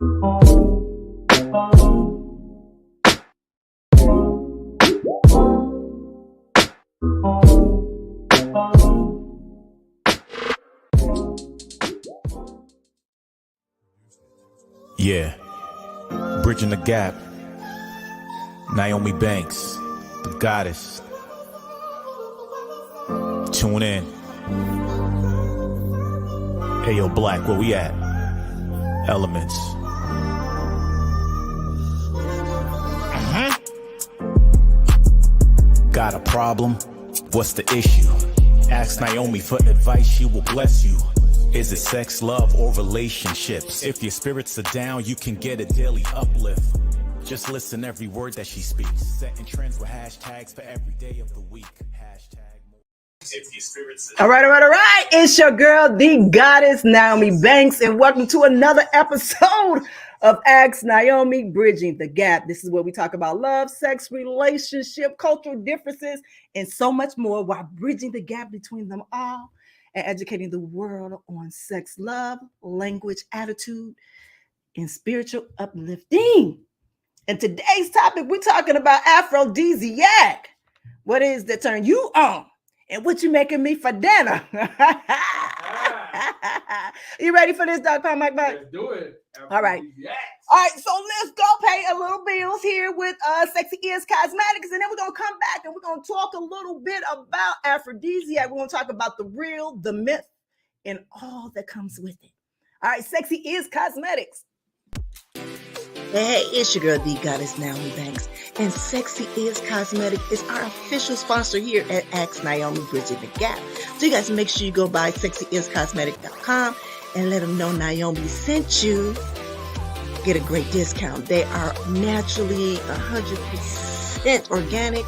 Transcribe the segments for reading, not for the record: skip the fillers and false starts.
Yeah, bridging the gap. Nyomi Banks, the goddess. Tune in. Hey yo, Black, where we at? Elements. Got a problem? What's the issue? Ask Naomi for advice, she will bless you. Is it sex, love, or relationships? If your spirits are down, you can get a daily uplift. Just listen every word that she speaks. Setting trends with hashtags for every day of the week. All right. It's your girl, the goddess, Naomi Banks, and welcome to another episode of Ask Naomi, Bridging the Gap. This is where we talk about love, sex, relationship, cultural differences, and so much more while bridging the gap between them all and educating the world on sex, love, language, attitude, and spiritual uplifting. And today's topic, we're talking about Aphrodisiac. What is that turn you on? And what you making me for dinner? You ready for this, Dr. Mike? Let's do it. All right. All right, so let's go pay a little bills here with Sexy Is Cosmetics, and then we're going to come back and we're going to talk a little bit about Aphrodisiac. We're going to talk about the real, the myth, and all that comes with it. All right, Sexy Is Cosmetics. Hey, it's your girl, the goddess, Naomi Banks, and Sexy Is Cosmetic is our official sponsor here at Ask Naomi, Bridging the Gap. So you guys make sure you go by sexyiscosmetic.com and let them know Naomi sent you. Get a great discount. They are naturally 100% organic,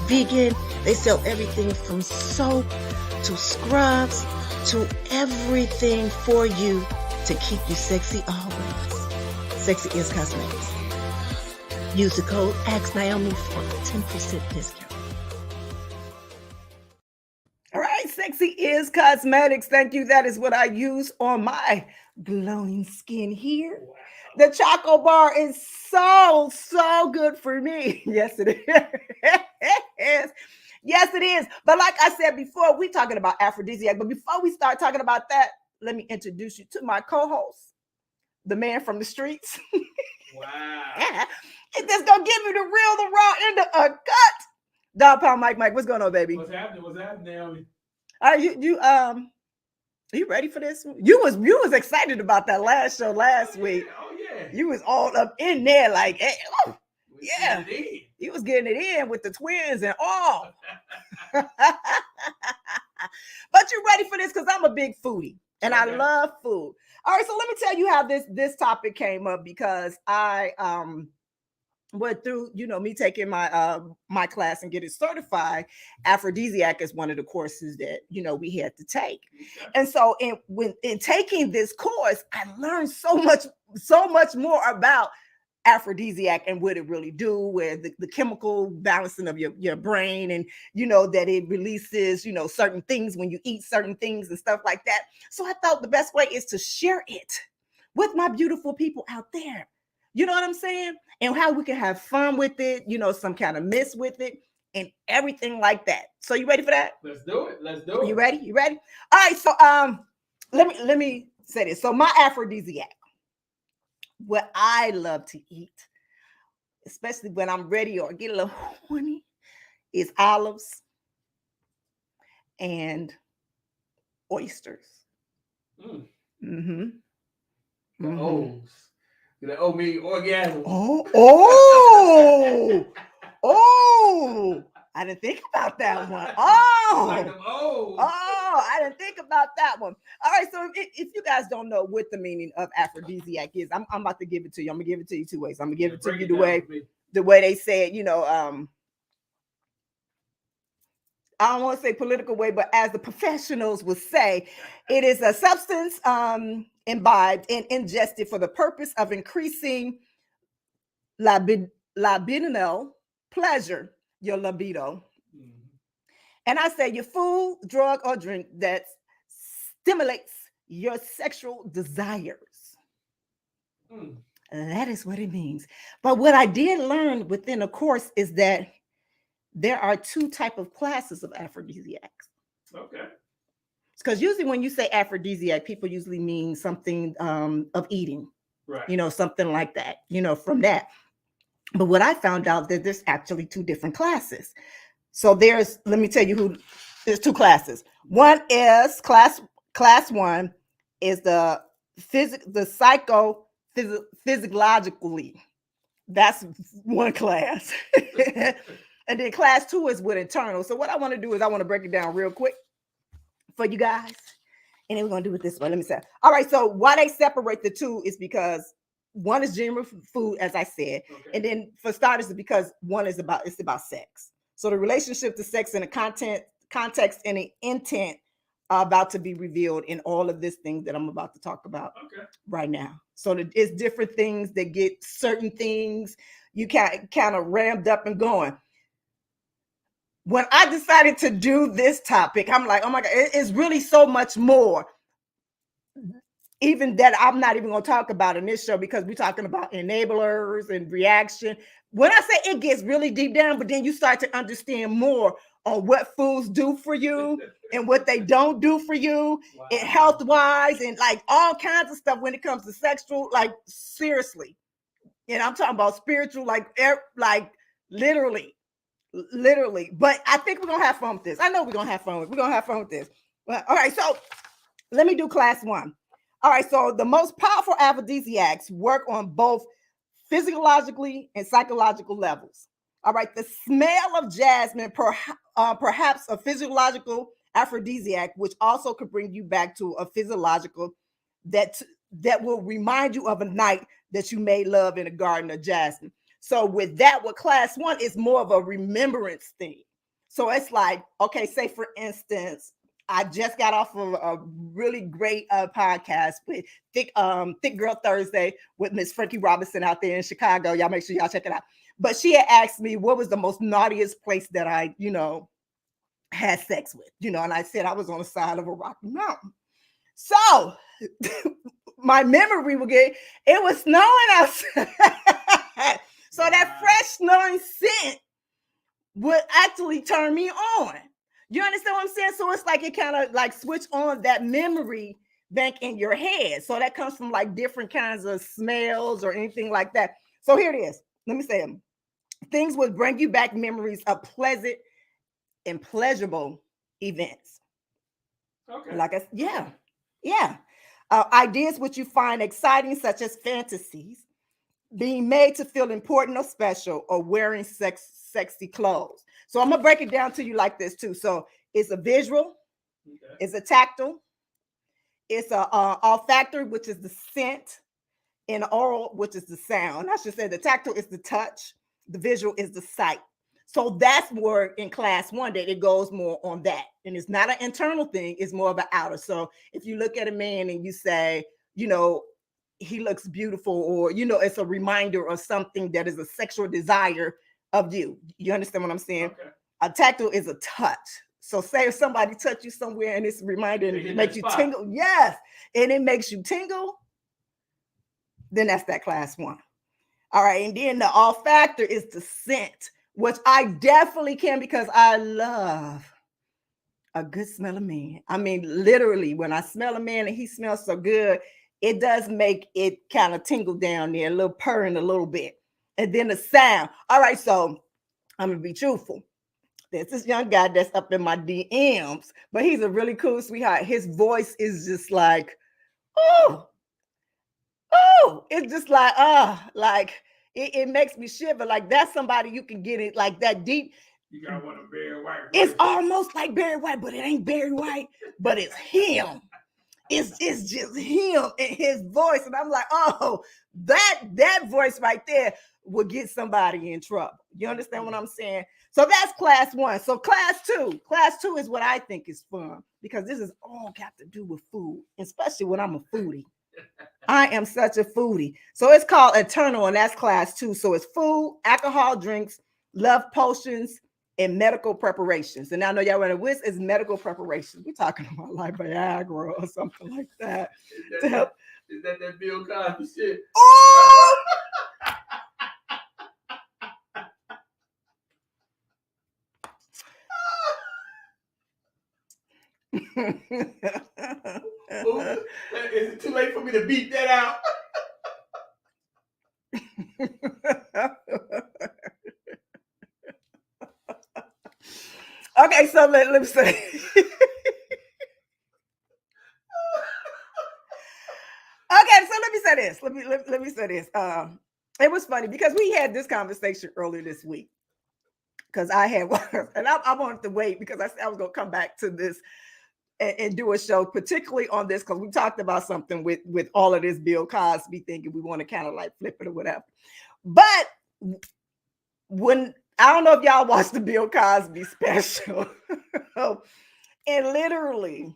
vegan. They sell everything from soap to scrubs to everything for you to keep you sexy always. Sexy Is Cosmetics. Use the code AskNaomi for a 10% discount. All right, Sexy Is Cosmetics. Thank you. That is what I use on my glowing skin here. Wow. The Choco Bar is so good for me. Yes, it is. Yes, it is. But like I said before, we're talking about Aphrodisiac. But before we start talking about that, let me introduce you to my co-host, the man from the streets. Wow. It's just gonna give you the real, the raw, and the gut. Dog Pound Mike, what's going on, baby? What's happening, Naomi? Are you ready for this? You was excited about that last show last week. Oh yeah. You was all up in there like, hey, oh, yeah. You was getting it in with the twins and all. But you ready for this? Because I'm a big foodie and I love food. All right, so let me tell you how this topic came up, because I went through, me taking my my class and getting certified. Aphrodisiac is one of the courses that we had to take. And so in taking this course, I learned so much more about Aphrodisiac and what it really do, where the chemical balancing of your brain, and that it releases certain things when you eat certain things and stuff like that. So I thought the best way is to share it with my beautiful people out there. You know what I'm saying? And how we can have fun with it, some kind of mess with it and everything like that. So you ready for that? Let's do it. You ready? All right, so let me say this. So my Aphrodisiac, what I love to eat, especially when I'm ready or get a little horny, is olives and oysters. The O mean orgasm. Oh! I didn't think about that one. I didn't think about that one. All right, so if you guys don't know what the meaning of Aphrodisiac is, I'm about to give it to you. I'm gonna give it to you two ways. I'm gonna give it to you the way they say it. I don't want to say political way, but as the professionals would say, it is a substance imbibed and ingested for the purpose of increasing libidinal pleasure, your libido. And I say your food, drug, or drink that stimulates your sexual desires. That is what it means. But what I did learn within the course is that there are two type of classes of aphrodisiacs. Okay. Because usually when you say aphrodisiac, people usually mean something of eating, Right. you know, something like that, you know, from that. But what I found out that there's actually two different classes. So let me tell you there's two classes. One is class one is the physiologically. That's one class. And then class two is with internal. So what I want to do is I want to break it down real quick for you guys. And then we're going to do it this way. Let me say. All right. So why they separate the two is because one is general food, as I said. Okay. And then for starters, it's because one is about sex. So the relationship to sex and the context and the intent are about to be revealed in all of this things that I'm about to talk about right now. So it's different things that get certain things you kind of ramped up and going. When I decided to do this topic, I'm like, oh my God, it's really so much more. Even that I'm not even going to talk about in this show because we're talking about enablers and reaction. When I say it gets really deep down, but then you start to understand more on what foods do for you and what they don't do for you, and health-wise, and like all kinds of stuff when it comes to sexual, like seriously. And I'm talking about spiritual, like literally. But I think we're gonna have fun with this. I know we're gonna have fun with this. Well, all right, so let me do class one. All right, so the most powerful aphrodisiacs work on both physiologically and psychological levels. All right, the smell of jasmine, perhaps a physiological aphrodisiac, which also could bring you back to a physiological that will remind you of a night that you made love in a garden of jasmine. So with class one is more of a remembrance thing. So it's like, okay, say for instance, I just got off of a really great podcast with Thick Girl Thursday with Miss Frankie Robinson out there in Chicago. Y'all make sure y'all check it out. But she had asked me what was the most naughtiest place that I, had sex with, and I said I was on the side of a rocky mountain. So my memory will it was snowing outside. So that fresh snowing scent would actually turn me on. You understand what I'm saying? So it's like it kind of like switch on that memory bank in your head. So that comes from like different kinds of smells or anything like that. So here it is. Let me say them. Things would bring you back memories of pleasant and pleasurable events. Okay. Yeah. Ideas which you find exciting, such as fantasies, being made to feel important or special, or wearing sexy clothes. So I'm gonna break it down to you like this too. So it's a visual, it's a tactile, it's a olfactory, which is the scent, and oral, which is the sound. I should say the tactile is the touch, the visual is the sight. So that's where in class one that it goes more on that. And it's not an internal thing, it's more of an outer. So if you look at a man and you say, he looks beautiful, or, it's a reminder of something that is a sexual desire of you. You understand what I'm saying? Okay. A tactile is a touch. So say if somebody touch you somewhere and it's a reminder and it makes you tingle. Yes. And it makes you tingle. Then that's that class one. All right. And then the olfactory is the scent, which I definitely can because I love a good smell of man. I mean, literally, when I smell a man and he smells so good, it does make it kind of tingle down there, a little purring a little bit. And then the sound. All right, so I'm going to be truthful. There's this young guy that's up in my DMs, but he's a really cool sweetheart. His voice is just like, oh, it's just like, it makes me shiver. Like that's somebody you can get it like that deep. You got one of Barry White. It's almost like Barry White, but it ain't Barry White, but it's him. It's just him and his voice. And I'm like, oh, that voice right there will get somebody in trouble. You understand what I'm saying? So that's class one. So class two is what I think is fun because this is all got to do with food, especially when I'm a foodie. I am such a foodie. So it's called eternal, and that's class two. So it's food, alcohol, drinks, love potions, and medical preparations. And I know y'all wonder what is medical preparations. We're talking about like Viagra or something like that to help Is that Bill Cosby shit? Oh! Is it too late for me to beat that out? Okay, so let me say. Okay, so let me say this. Let me say this. It was funny because we had this conversation earlier this week. Because I had one, and I wanted to wait because I said I was going to come back to this and do a show, particularly on this, because we talked about something with all of this Bill Cosby thinking we want to kind of like flip it or whatever. But when I don't know if y'all watched the Bill Cosby special, and literally,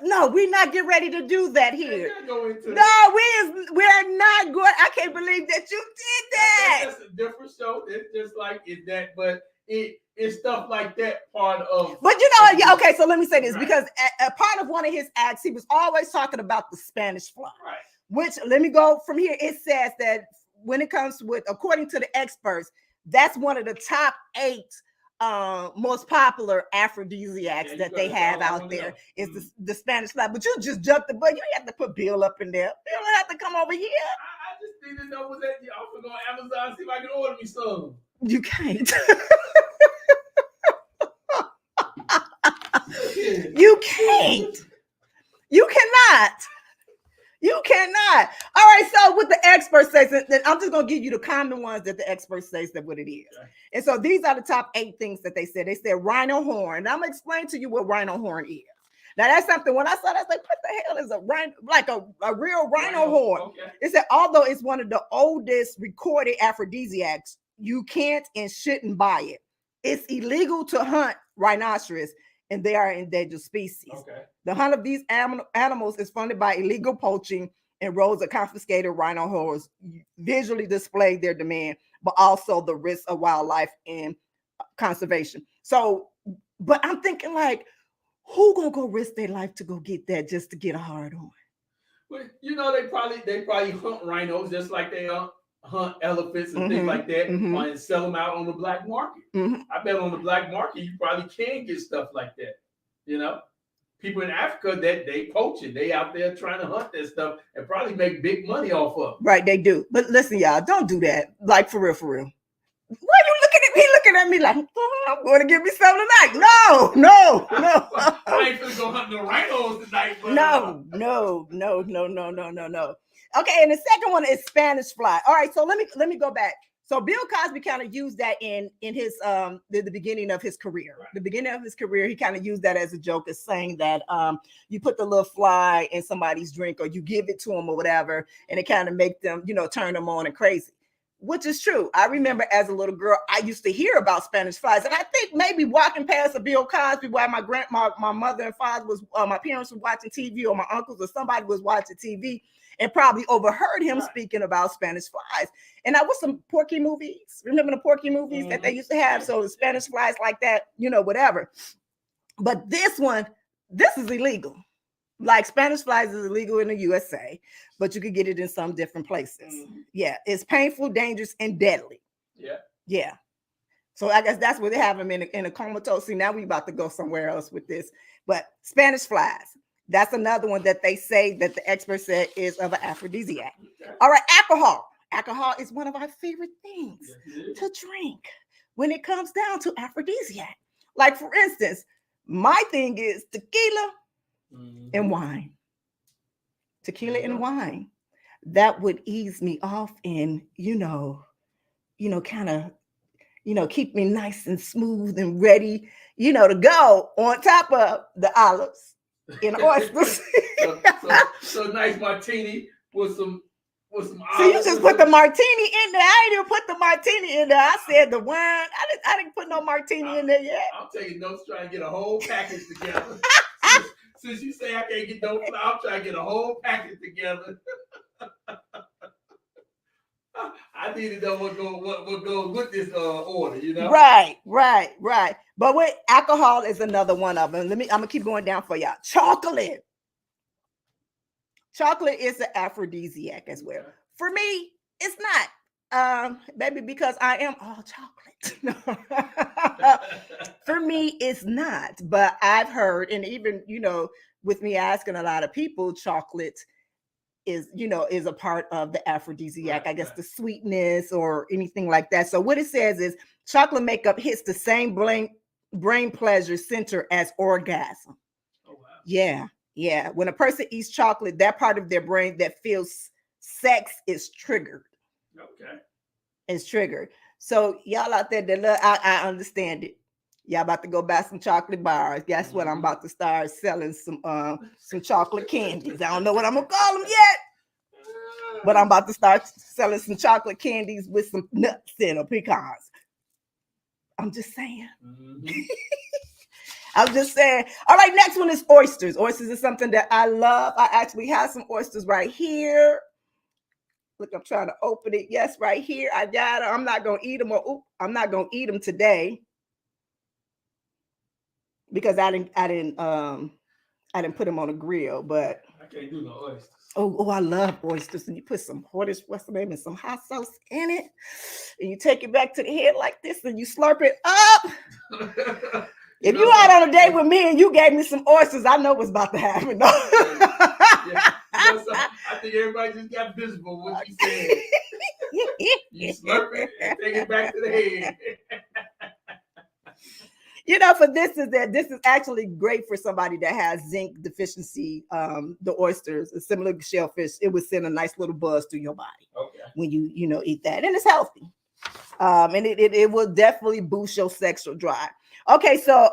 no, we're not getting ready to do that here. No, we're not going. I can't believe that you did that. That's a different show. It's just like that, but it's stuff like that part of. But you know, yeah, okay. So let me say this, because a part of one of his acts, he was always talking about the Spanish fly. Right. Which, let me go from here. It says that when it comes with, according to the experts, that's one of the top 8 most popular aphrodisiacs that they have out there is the Spanish fly. But you just jumped the button. You have to put Bill up in there. Bill don't have to come over here. I just need to know what that. I'm gonna go on Amazon, see if I can order me some. You can't. You can't. You cannot. You cannot. All right. So what the expert says, then I'm just going to give you the common ones that the expert says that what it is. Okay. And so these are the top 8 things that they said. They said rhino horn. And I'm going to explain to you what rhino horn is. Now that's something, when I saw that, I was like, what the hell is a rhino, like a real rhino horn? Okay. It said, although it's one of the oldest recorded aphrodisiacs, you can't and shouldn't buy it. It's illegal to hunt rhinoceros, and they are endangered species. Okay. The hunt of these animals is funded by illegal poaching, and rows of confiscated rhino horns visually display their demand, but also the risk of wildlife and conservation. So, but I'm thinking, like, who gonna go risk their life to go get that just to get a hard on? Well, you know, they probably hunt rhinos just like they hunt elephants and things like that, and sell them out on the black market. I bet on the black market you probably can get stuff like that. You know, people in Africa that they poach it, they out there trying to hunt that stuff and probably make big money off of it. Right, they do. But listen, y'all, don't do that. Like, for real, for real. Why are you looking at me? Looking at me like, oh, I'm going to give me something tonight. No. I ain't gonna go hunt no rhinos tonight. But, no. Okay, and the second one is Spanish fly. All right, so let me go back. So Bill Cosby kind of used that in his the beginning of his career. Right. The beginning of his career, he kind of used that as a joke, as saying that you put the little fly in somebody's drink or you give it to them or whatever, and it kind of make them, turn them on and crazy. Which is true. I remember as a little girl, I used to hear about Spanish flies, and I think maybe walking past a Bill Cosby while my mother and father was, my parents were watching TV, or my uncles or somebody was watching TV, and probably overheard him speaking about Spanish flies. And that was some Porky movies. Remember the Porky movies that they used to have? So the Spanish flies like that, whatever. But this is illegal. Like, Spanish flies is illegal in the USA, but you could get it in some different places. Yeah, it's painful, dangerous, and deadly. Yeah. So I guess that's where they have them in a comatose. See, now we about to go somewhere else with this. But Spanish flies, that's another one that they say that the expert said is of an aphrodisiac. Okay. All right, alcohol. Alcohol is one of our favorite things to drink when it comes down to aphrodisiac. Like, for instance, my thing is tequila and wine. Tequila and wine. That would ease me off and, kind of, keep me nice and smooth and ready, to go on top of the olives and oysters. so nice martini with some olives. So you just put the martini in there. I didn't even put the martini in there. I said the wine. I didn't put no martini in there yet. I'm taking notes, trying to get a whole package together. Since you say I can't get no flour, I'm trying to get a whole package together. I need to know what goes with this order, Right. But with alcohol is another one of them. I'm gonna keep going down for y'all. Chocolate. chocolate is an aphrodisiac as well. For me, it's not. Maybe because I am all chocolate. For me, it's not. But I've heard, and even, with me asking a lot of people, chocolate is a part of the aphrodisiac, I guess, the sweetness or anything like that. So what it says is chocolate makeup hits the same brain pleasure center as orgasm. Oh, wow. Yeah. When a person eats chocolate, that part of their brain that feels sex is triggered. Okay. It's triggered. So y'all out there that love, I understand it. Y'all about to go buy some chocolate bars. Guess what? I'm about to start selling some chocolate candies. I don't know what I'm gonna call them yet, but I'm about to start selling some chocolate candies with some nuts in them, pecans. I'm just saying. Mm-hmm. I'm just saying. All right, next one is oysters. Oysters is something that I love. I actually have some oysters right here. Look, I'm trying to open it. Yes, right here. I got them. I'm not gonna eat them. I'm not gonna eat them today, because I didn't put them on a grill, but I can't do no oysters. Oh, I love oysters. And you put some what's the name, and some hot sauce in it, and you take it back to the head like this, and you slurp it up. If you out on a date with me and you gave me some oysters, I know what's about to happen. I think everybody just got visible what you said. You slurp it and take it back to the head. For this is actually great for somebody that has zinc deficiency. The oysters, a similar to shellfish, it would send a nice little buzz through your body when you eat that, and it's healthy. And it will definitely boost your sexual drive. Okay, so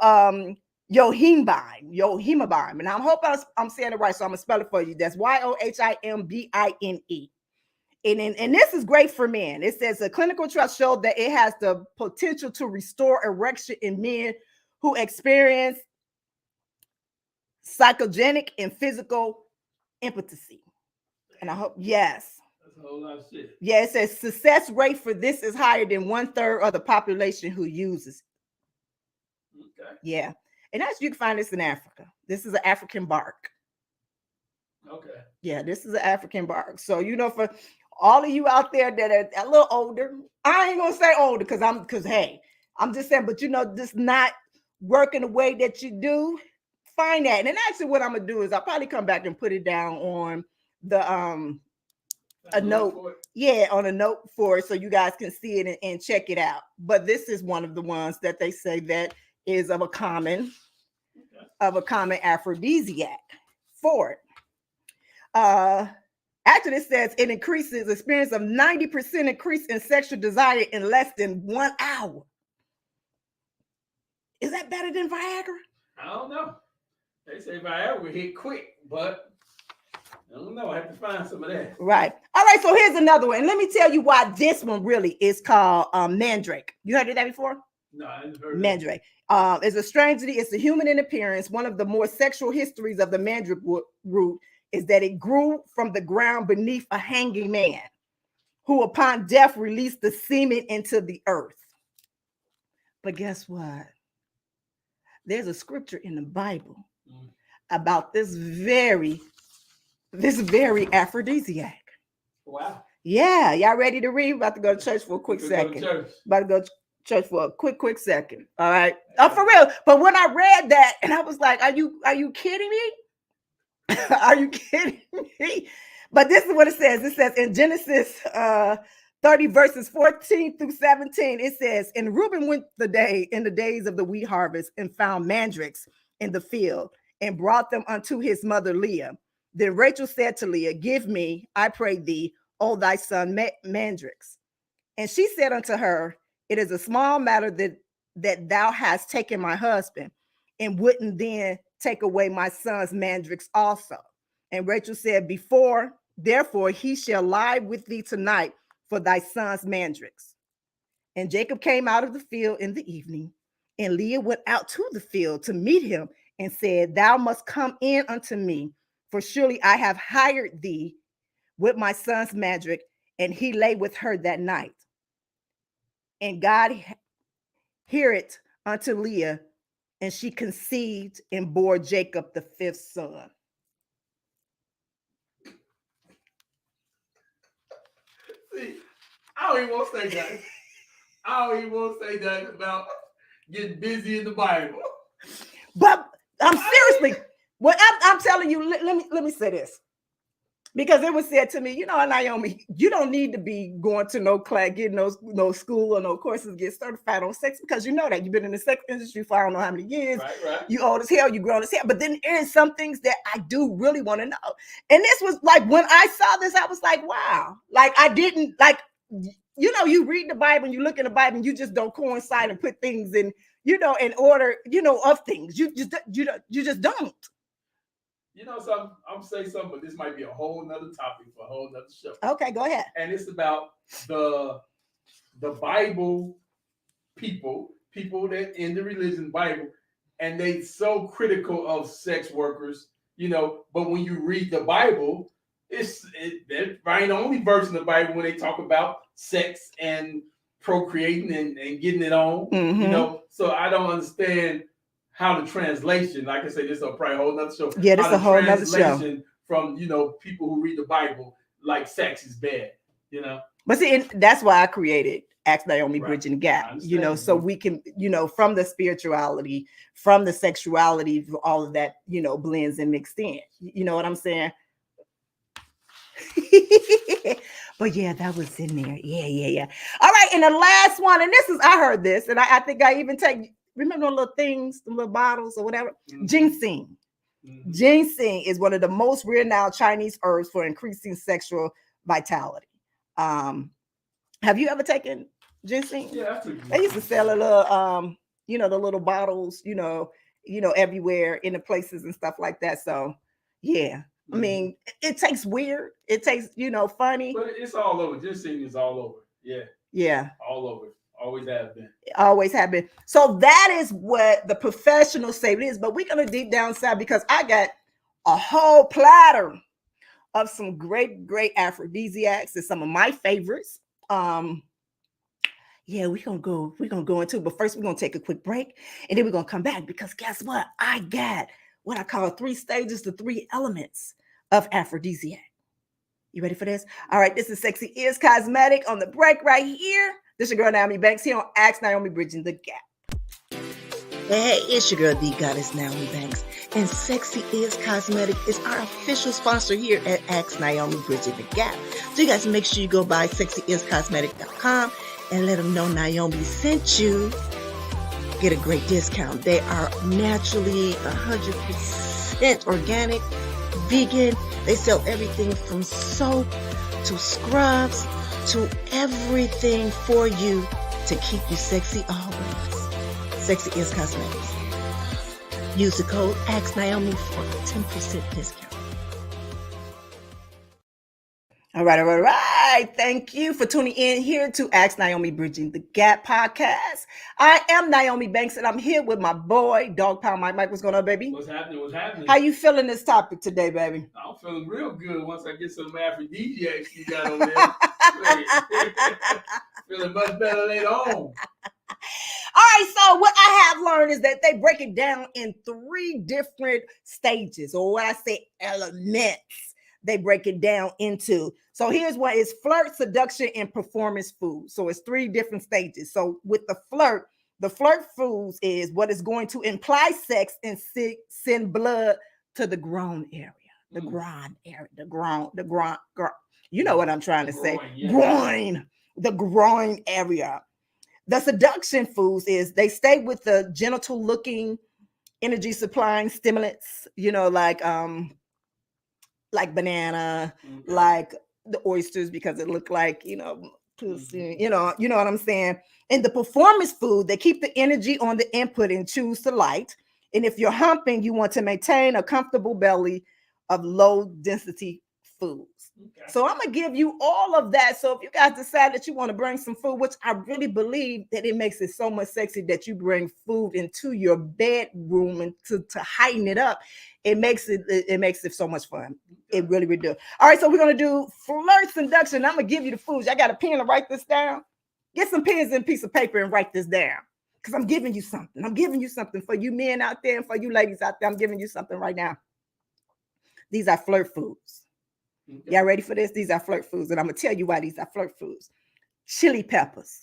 yohimbine, and I hope I'm saying it right, so I'm gonna spell it for you. That's YOHIMBINE. And this is great for men. It says a clinical trial showed that it has the potential to restore erection in men who experience psychogenic and physical impotency. And I hope, yes. That's a whole lot of shit. Yeah, it says success rate for this is higher than 1/3 of the population who uses it. Okay. Yeah. And as you can find this in Africa. This is an African bark. Okay. Yeah, this is an African bark. So, for all of you out there that are a little older, I ain't gonna say older because I'm just saying, but just not working the way that you do, find that. And actually what I'm gonna do is I'll probably come back and put it down on the a note. Yeah, on a note for it so you guys can see it and check it out. But this is one of the ones that they say that is of a common aphrodisiac for it. Actually, it says it increases experience of 90% increase in sexual desire in less than 1 hour. Is that better than Viagra? I don't know. They say Viagra hit quick, but I don't know. I have to find some of that. Right. All right. So here's another one. And let me tell you why this one really is called mandrake. You heard of that before? No, I haven't heard of mandrake. It's a strangely, it's a human in appearance. One of the more sexual histories of the mandrake root is that it grew from the ground beneath a hanging man who upon death released the semen into the earth. But guess what? There's a scripture in the Bible about this very aphrodisiac. Wow. Yeah. Y'all ready to read? About to go to church for a quick second. About to go to church for a quick second. All right. Oh, for real. But when I read that, and I was like, are you kidding me? Are you kidding me? But this is what it says. It says in Genesis 30 verses 14 through 17, it says, and Reuben went in the days of the wheat harvest and found mandrakes in the field and brought them unto his mother Leah. Then Rachel said to Leah, give me, I pray thee, O thy son mandrakes. And she said unto her, it is a small matter that thou hast taken my husband, and wouldn't then take away my son's mandrakes also. And Rachel said, therefore he shall lie with thee tonight for thy son's mandrakes. And Jacob came out of the field in the evening, and Leah went out to the field to meet him and said, thou must come in unto me, for surely I have hired thee with my son's mandrake. And he lay with her that night. And God heareth unto Leah, and she conceived and bore Jacob the 5th son. don't even want to say that. I don't even want to say that about getting busy in the Bible. But I'm seriously, I'm telling you, let me say this. Because it was said to me, Naomi, you don't need to be going to no class, getting no school or no courses, get certified on sex, because you know that you've been in the sex industry for I don't know how many years. Right. You old as hell, you grown as hell. But then there's some things that I do really want to know. And this was like, when I saw this, I was like, wow. Like I didn't you read the Bible and you look in the Bible and you just don't coincide and put things in, in order, of things. You just don't. You know something? I'm saying something, but this might be a whole nother topic for a whole nother show. Okay, go ahead. And it's about the Bible people that in the religion Bible, and they so critical of sex workers, but when you read the Bible, they're the only verse in the Bible when they talk about sex and procreating and getting it on, so I don't understand how the translation, like I said, this is probably a whole nother show. Yeah, this is a whole nother show. From, people who read the Bible, like sex is bad, But see, that's why I created Ask Naomi Bridging the Gap, so we can, from the spirituality, from the sexuality, all of that, blends and mixed in. You know what I'm saying? But yeah, that was in there. Yeah. All right, and the last one, and I heard this, and I think I even remember those little things, the little bottles or whatever? Mm-hmm. Ginseng. Mm-hmm. Ginseng is one of the most renowned Chinese herbs for increasing sexual vitality. Have you ever taken ginseng? Yeah, they used to sell a little, the little bottles, everywhere in the places and stuff like that. So, yeah. Mm-hmm. I mean, it tastes weird. It tastes, funny. But it's all over. Ginseng is all over. Yeah. Yeah. All over. Always have been. So that is what the professionals say it is. But we're going to deep down inside, because I got a whole platter of some great aphrodisiacs and some of my favorites. Yeah, we're gonna go into, but first we're gonna take a quick break, and then we're gonna come back, because guess what? I got what I call 3 stages, the 3 elements of aphrodisiac. You ready for this? All right, this is Sexy Is Cosmetic on the break right here. This is your girl Nyomi Banks here on Ask Naomi Bridging the Gap. Hey, it's your girl, the goddess Naomi Banks, and Sexy Is Cosmetic is our official sponsor here at Ask Naomi Bridging the Gap. So you guys make sure you go by sexyiscosmetic.com and let them know Naomi sent you. Get a great discount. They are naturally 100% organic, vegan. They sell everything from soap to scrubs to everything for you to keep you sexy always. Sexy Is Cosmetics. Use the code AskNaomi for a 10% discount. All right. Thank you for tuning in here to Ask Naomi Bridging the Gap podcast. I am Nyomi Banks, and I'm here with my boy, Dog Pound Mike. Mike, what's going on, baby? What's happening? How you feeling this topic today, baby? I'm feeling real good once I get some aphrodisiacs you got on there. Feeling much better later on. All right, so what I have learned is that they break it down in 3 different stages, or what I say elements. They break it down into. So here's what is flirt, seduction, and performance food. So it's 3 different stages. So with the flirt foods is what is going to imply sex and send blood to the groin area, the groin area, the groin. You know what I'm trying to say? Groin, the groin area. The seduction foods is they stay with the genital looking, energy supplying stimulants, like banana, like the oysters, because it looked like, pussy, you know what I'm saying? And the performance food, they keep the energy on the input and choose the light. And if you're humping, you want to maintain a comfortable belly of low density foods. Okay. So I'm going to give you all of that. So if you guys decide that you want to bring some food, which I really believe that it makes it so much sexy that you bring food into your bedroom and to heighten it up, it makes it so much fun. It really would do. All right, so we're going to do flirt seduction. I'm going to give you the foods. I got a pen to write this down. Get some pens and a piece of paper and write this down, because I'm giving you something. I'm giving you something for you men out there and for you ladies out there. I'm giving you something right now. These are flirt foods. Okay. Y'all ready for this? These are flirt foods, and I'm going to tell you why these are flirt foods. chili peppers.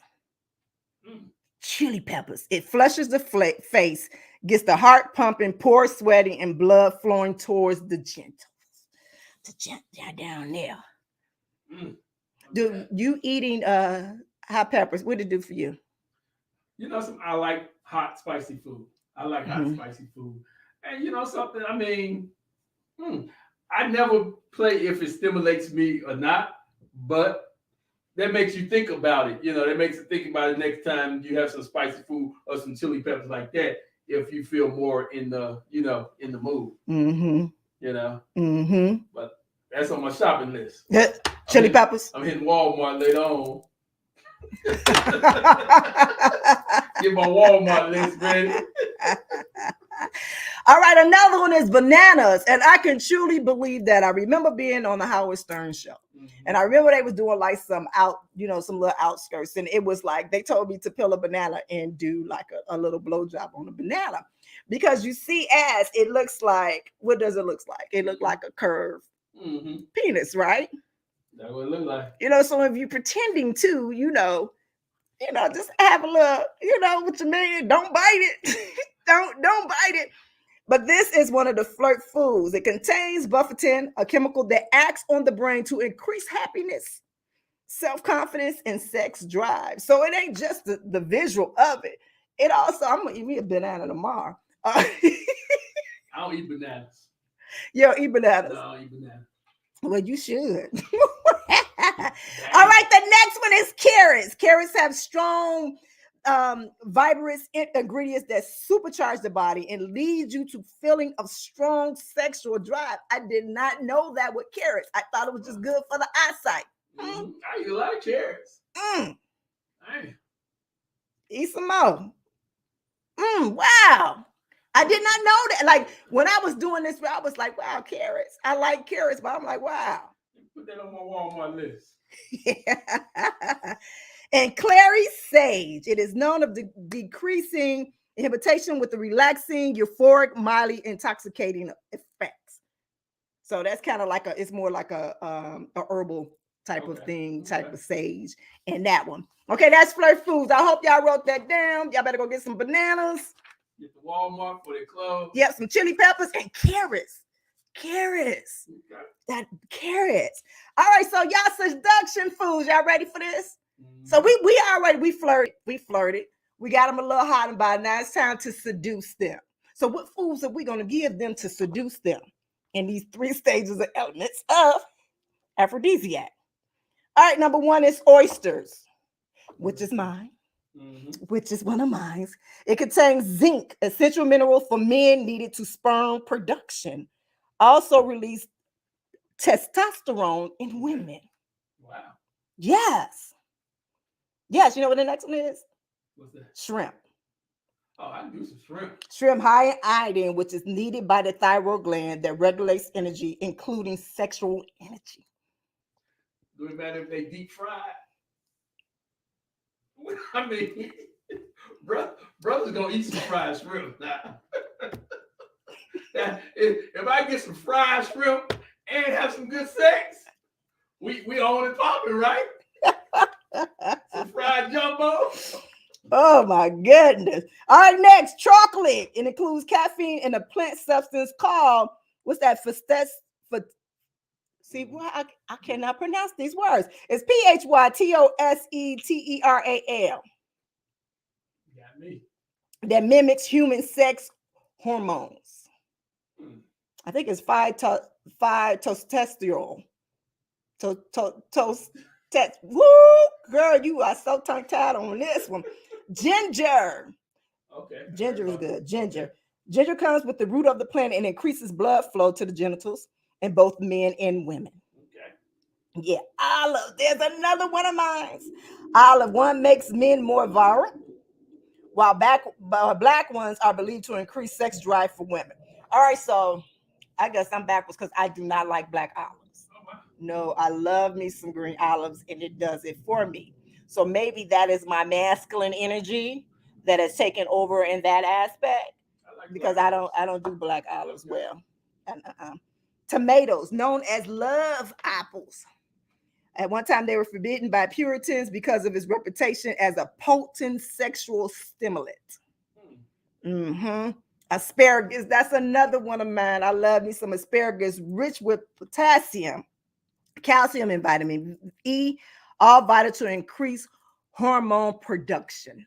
Chili peppers. It flushes the face, gets the heart pumping, pores sweating, and blood flowing towards the genitals. Down there. Do you eating hot peppers? What did it do for you? You know, I like hot, spicy food. I like hot, spicy food. And you know something, I mean, I never play if it stimulates me or not, but that makes you think about it. You know, that makes you think about it next time you have some spicy food or some chili peppers like that. If you feel more in the, you know, in the mood. You know. But that's on my shopping list. Chili peppers. I'm hitting Walmart later on. Get my Walmart list ready. All right, another one is bananas, and I can truly believe that. I remember being on the Howard Stern show, and I remember they was doing like some some little outskirts, and it was like they told me to peel a banana and do like a little blowjob on a banana, because you see, as it looks like, what does it look like? It looked like a curved penis, right? That's what it look like. You know, so if you're pretending to, just have a little, with your man, don't bite it. don't bite it. But this is one of the flirt foods. It contains bufetin, a chemical that acts on the brain to increase happiness, self-confidence, and sex drive. So it ain't just the visual of it. It also, I'm gonna eat me a banana tomorrow. I don't eat bananas. You don't eat bananas? No, I don't eat bananas. Well, you should. All right, the next one is carrots. Carrots have strong vibrant ingredients that supercharge the body and lead you to feeling of strong sexual drive. I did not know that with carrots. I thought it was just good for the eyesight. I eat a lot of carrots. Eat some more. Wow. I did not know that. Like when I was doing this, I was like, wow, carrots. I like carrots, but I'm like, wow. Put that on my Walmart list. And clary sage. It is known of decreasing inhibition with the relaxing, euphoric, mildly intoxicating effects. So that's kind of like it's more like a herbal type of thing, type of sage. And that one. Okay, that's flirt foods. I hope y'all wrote that down. Y'all better go get some bananas. Get the Walmart for their clothes. Yep, some chili peppers and carrots. Carrots. That carrots. All right, so y'all seduction foods. Y'all ready for this? So we flirted. We got them a little hot, and by now it's time to seduce them. So what foods are we going to give them to seduce them in these 3 stages of elements of aphrodisiac? All right, number 1 is oysters, which is mine. Which is one of mine. It contains zinc, essential mineral for men needed to sperm production. Also release testosterone in women. Wow. Yes. Yes, you know what the next one is? What's that? Shrimp. Oh, I can do some shrimp. Shrimp high in iodine, which is needed by the thyroid gland that regulates energy, including sexual energy. Do it matter if they deep fried? I mean, brother's gonna eat some fried shrimp now. If I get some fried shrimp and have some good sex, we on and popping, right? Some fried jumbo. Oh my goodness. All right, next, chocolate. It includes caffeine and a plant substance called, what's that? See, well, I cannot pronounce these words. It's PHYTOSETERAL. Got me. That mimics human sex hormones. I think it's 5-testosterone. Woo, girl, you are so tongue-tied on this one. Ginger. Okay. Ginger is good. Ginger comes with the root of the plant and increases blood flow to the genitals in both men and women. Okay. Yeah, olive. There's another one of mine. Olive one makes men more violent, while black ones are believed to increase sex drive for women. All right, so I guess I'm backwards because I do not like black olives. Oh, wow. No, I love me some green olives, and it does it for me. So maybe that is my masculine energy that has taken over in that aspect, because I don't do black olives well. Tomatoes, known as love apples. At one time, they were forbidden by Puritans because of his reputation as a potent sexual stimulant. Asparagus, that's another one of mine. I love me some asparagus, rich with potassium, calcium, and vitamin E, all vital to increase hormone production.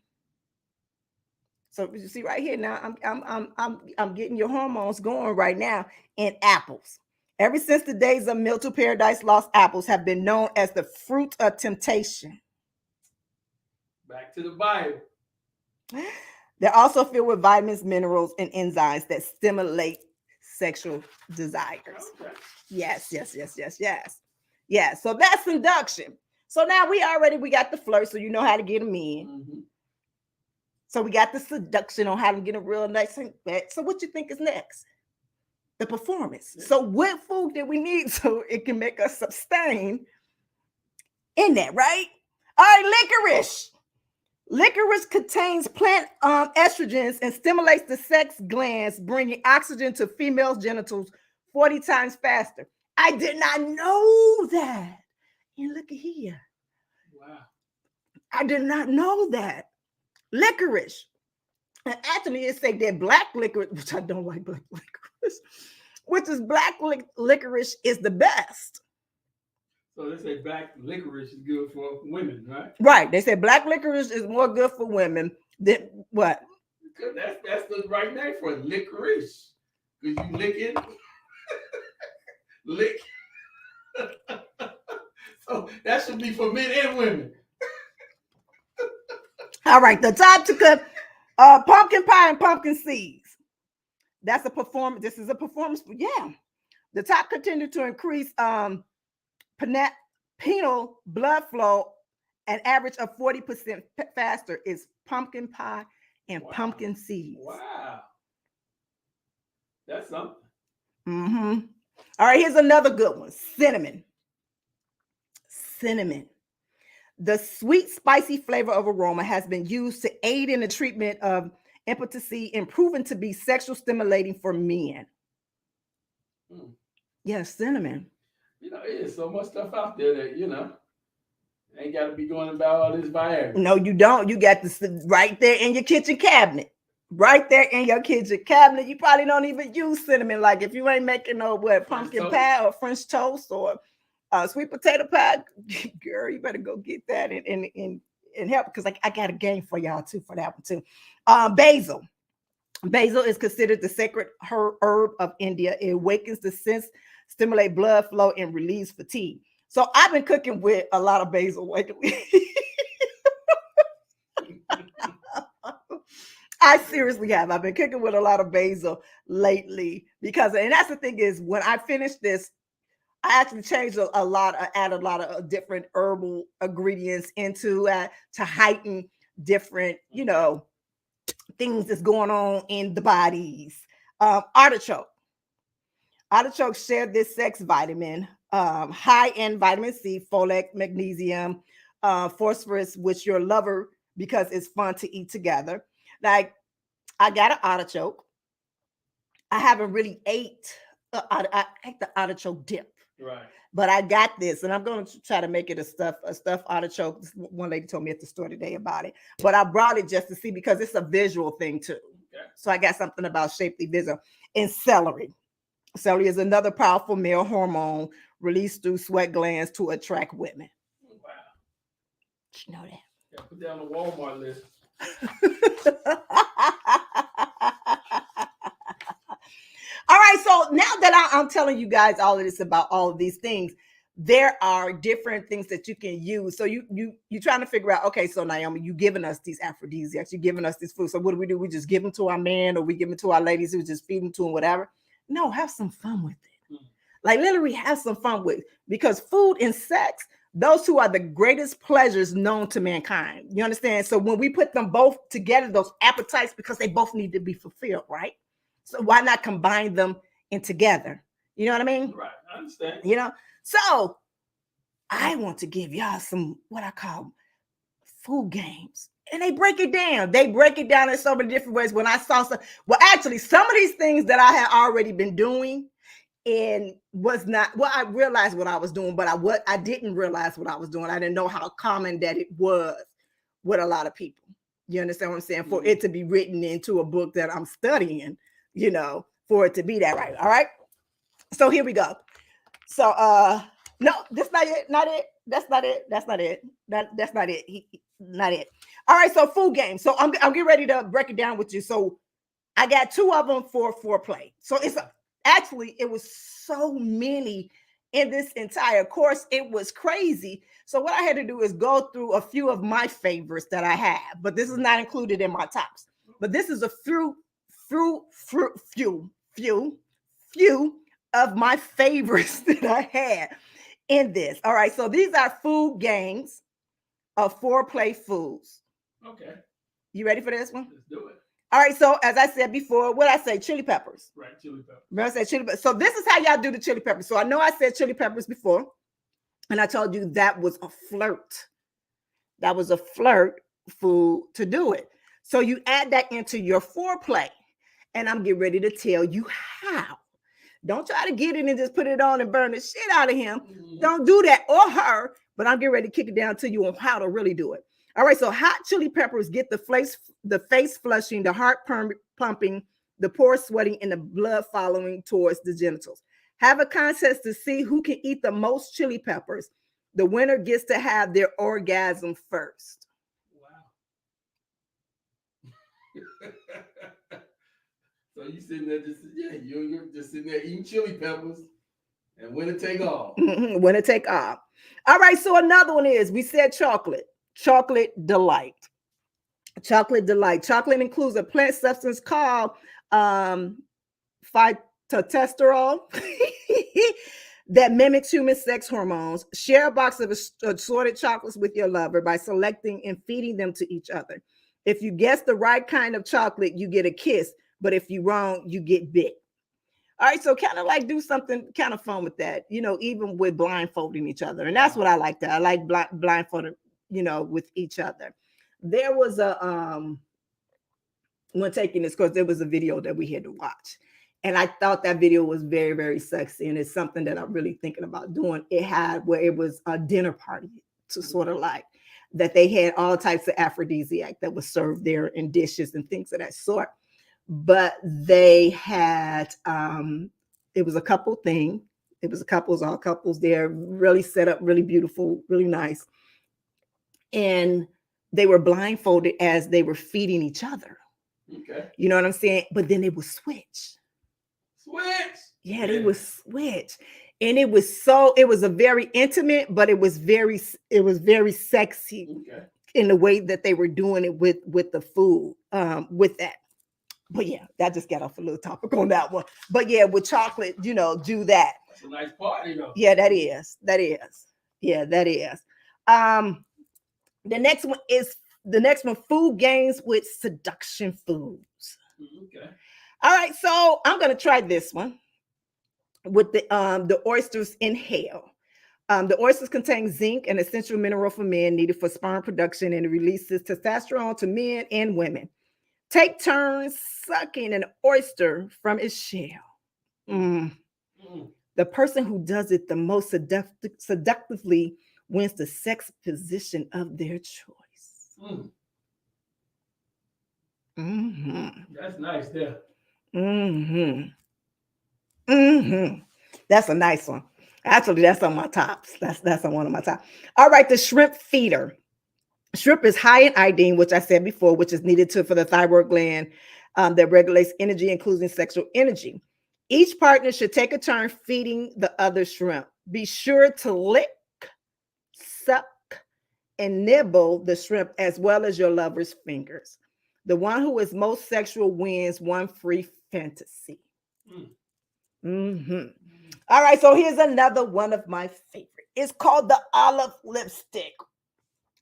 So you see right here now, I'm getting your hormones going right now in apples. Ever since the days of Milton Paradise Lost, apples have been known as the fruit of temptation. Back to the Bible. They're also filled with vitamins, minerals, and enzymes that stimulate sexual desires. Okay. Yes. Yeah, so that's seduction. So now we got the flirt, so you know how to get them in. Mm-hmm. So we got the seduction on how to get a real nice thing back. So what you think is next? The performance. Yeah. So what food did we need so it can make us sustain in that, right? All right, licorice. Licorice contains plant estrogens and stimulates the sex glands, bringing oxygen to females' genitals 40 times faster. I did not know that. And look at here. Wow. I did not know that. Licorice. And actually, it say that black licorice, which I don't like black licorice, which is black licorice is the best. So they say black licorice is good for women, right? Right. They say black licorice is more good for women than what? Because that's the right name for it, licorice. Because you lick it. Lick. So that should be for men and women. All right. The top to cut pumpkin pie and pumpkin seeds. That's a performance. This is a performance. Yeah. The top continue to increase penile blood flow, an average of 40% faster is pumpkin pie and pumpkin seeds. Wow. That's something. All right, here's another good one. Cinnamon. The sweet, spicy flavor of aroma has been used to aid in the treatment of impotency and proven to be sexual stimulating for men. Yes, cinnamon. You know, there's so much stuff out there that, you know, ain't got to be going about all this Viagra. No, you don't. You got this right there in your kitchen cabinet. Right there in your kitchen cabinet. You probably don't even use cinnamon. Like if you ain't making no pumpkin pie or French toast or sweet potato pie, girl, you better go get that and help, because I got a game for y'all too for that one too. Basil. Basil is considered the sacred herb of India. It awakens the sense, stimulate blood flow, and release fatigue. So I've been cooking with a lot of basil lately. I seriously have. I've been cooking with a lot of basil lately because, and that's the thing is, when I finished this, I actually changed added a lot of different herbal ingredients into to heighten different, you know, things that's going on in the bodies. Artichoke. Artichokes share this sex vitamin, high in vitamin C, folate, magnesium, phosphorus, with your lover because it's fun to eat together. Like, I got an artichoke. I haven't really ate I ate the artichoke dip. Right. But I got this, and I'm going to try to make it a stuffed artichoke. One lady told me at the store today about it, but I brought it just to see because it's a visual thing too. Okay. So I got something about shapely vision. And celery. Celery is another powerful male hormone released through sweat glands to attract women. Wow. Did you know that? Yeah, put that on the Walmart list. All right, so now that I'm telling you guys all of this about all of these things, there are different things that you can use. So you're trying to figure out, okay, so Naomi, you giving us these aphrodisiacs, you're giving us this food. So what do? We just give them to our man, or we give them to our ladies who just feed them to them, whatever? No, have some fun with it. Like literally have some fun with it, because food and sex, those two are the greatest pleasures known to mankind. You understand? So when we put them both together, those appetites, because they both need to be fulfilled, right? So why not combine them in together? You know what I mean? Right. I understand. You know? So I want to give y'all some, what I call food games. And they break it down. They break it down in so many different ways. When I saw some, well, actually, some of these things that I had already been doing and was not, well, I realized what I was doing, but I didn't realize what I was doing. I didn't know how common that it was with a lot of people. You understand what I'm saying? For it to be written into a book that I'm studying, you know, for it to be that right. All right. So here we go. So no, that's not it. Not it. That's not it. That's not it. That's not it. Not it. All right. So food game. So I'm getting ready to break it down with you. So I got 2 of them for foreplay. So it's actually, it was so many in this entire course. It was crazy. So what I had to do is go through a few of my favorites that I have, but this is not included in my tops. But this is a few of my favorites that I had in this. All right. So these are food games of foreplay foods. Okay. You ready for this one? Let's do it. All right, so as I said before, what I say, chili peppers. Right, chili peppers. Remember I said chili peppers. So this is how y'all do the chili peppers. So I know I said chili peppers before, and I told you that was a flirt. That was a flirt food to do it. So you add that into your foreplay, and I'm getting ready to tell you how. Don't try to get it and just put it on and burn the shit out of him. Don't do that, or her, but I'm getting ready to kick it down to you on how to really do it. All right, so hot chili peppers get the face flushing, the heart pumping, the pores sweating, and the blood following towards the genitals. Have a contest to see who can eat the most chili peppers. The winner gets to have their orgasm first. Wow. So you sitting there you're just sitting there eating chili peppers, and winner take all. Winner take all. All right, so another one is, we said chocolate. Chocolate delight. Chocolate delight. Chocolate includes a plant substance called phytosterol that mimics human sex hormones. Share a box of assorted chocolates with your lover by selecting and feeding them to each other. If you guess the right kind of chocolate, you get a kiss, but if you're wrong, you get bit. All right, so kind of like do something kind of fun with that, you know, even with blindfolding each other. And that's what I like. That I like blindfolding, you know, with each other. There was a when taking this course, there was a video that we had to watch, and I thought that video was very, very sexy, and it's something that I'm really thinking about doing. It had where it was a dinner party, to sort of like that they had all types of aphrodisiac that was served there in dishes and things of that sort. But they had it was a couple thing. It was all couples there, really set up, really beautiful, really nice. And they were blindfolded as they were feeding each other. Okay. You know what I'm saying? But then they would switch. Yeah, they would switch. And it was a very intimate, but it was very sexy in the way that they were doing it with the food, with that. But yeah, that just got off a little topic on that one. But yeah, with chocolate, you know, do that. That's a nice party, though. Yeah, that is. Yeah, that is. The next one, food games with seduction foods. Okay. All right, so I'm gonna try this one with the oysters inhale. The oysters contain zinc, an essential mineral for men needed for sperm production, and it releases testosterone to men and women. Take turns sucking an oyster from its shell. The person who does it the most seductively wins the sex position of their choice. That's nice there. That's a nice one. Actually, that's on my tops. That's on one of my tops. All right, the shrimp feeder. Shrimp is high in iodine, which I said before, which is needed for the thyroid gland that regulates energy, including sexual energy. Each partner should take a turn feeding the other shrimp. Be sure to lick, suck, and nibble the shrimp as well as your lover's fingers. The one who is most sexual wins one free fantasy. All right, so here's another one of my favorite. It's called the olive lipstick.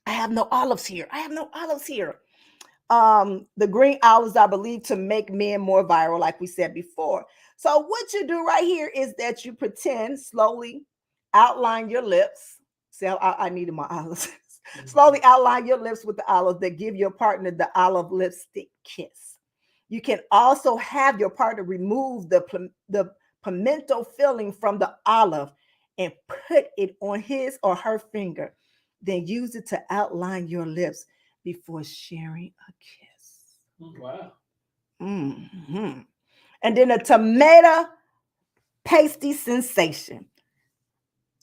I have no olives here. The green olives are believed to make men more virile, like we said before. So what you do right here is that you pretend, slowly outline your lips. See, I needed my olives. Slowly outline your lips with the olives that give your partner the olive lipstick kiss. You can also have your partner remove the pimento filling from the olive and put it on his or her finger. Then use it to outline your lips before sharing a kiss. Wow. Mm-hmm. And then a tomato pasty sensation.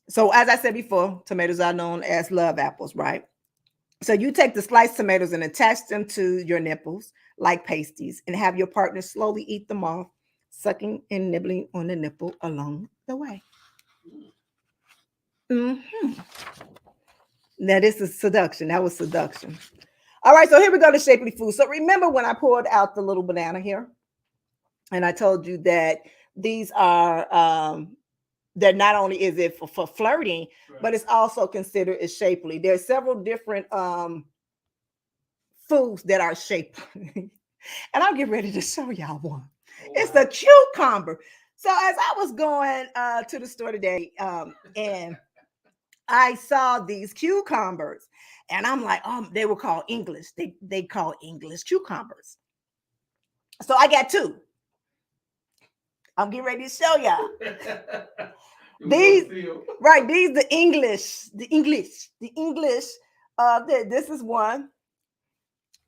So as I said before, tomatoes are known as love apples, right? So you take the sliced tomatoes and attach them to your nipples like pasties and have your partner slowly eat them off, sucking and nibbling on the nipple along the way. Mm-hmm. Now this is seduction. That was seduction. All right, so here we go to shapely food. So remember when I poured out the little banana here? And I told you that these are that not only is it for flirting, right, but it's also considered as shapely. There's several different foods that are shapely. And I'll get ready to show y'all one. Oh, wow. It's the cucumber. So as I was going to the store today and I saw these cucumbers and I'm like, oh, they were called English. They call English cucumbers. So I got two. I'm getting ready to show y'all. These, right, these the English. This is one,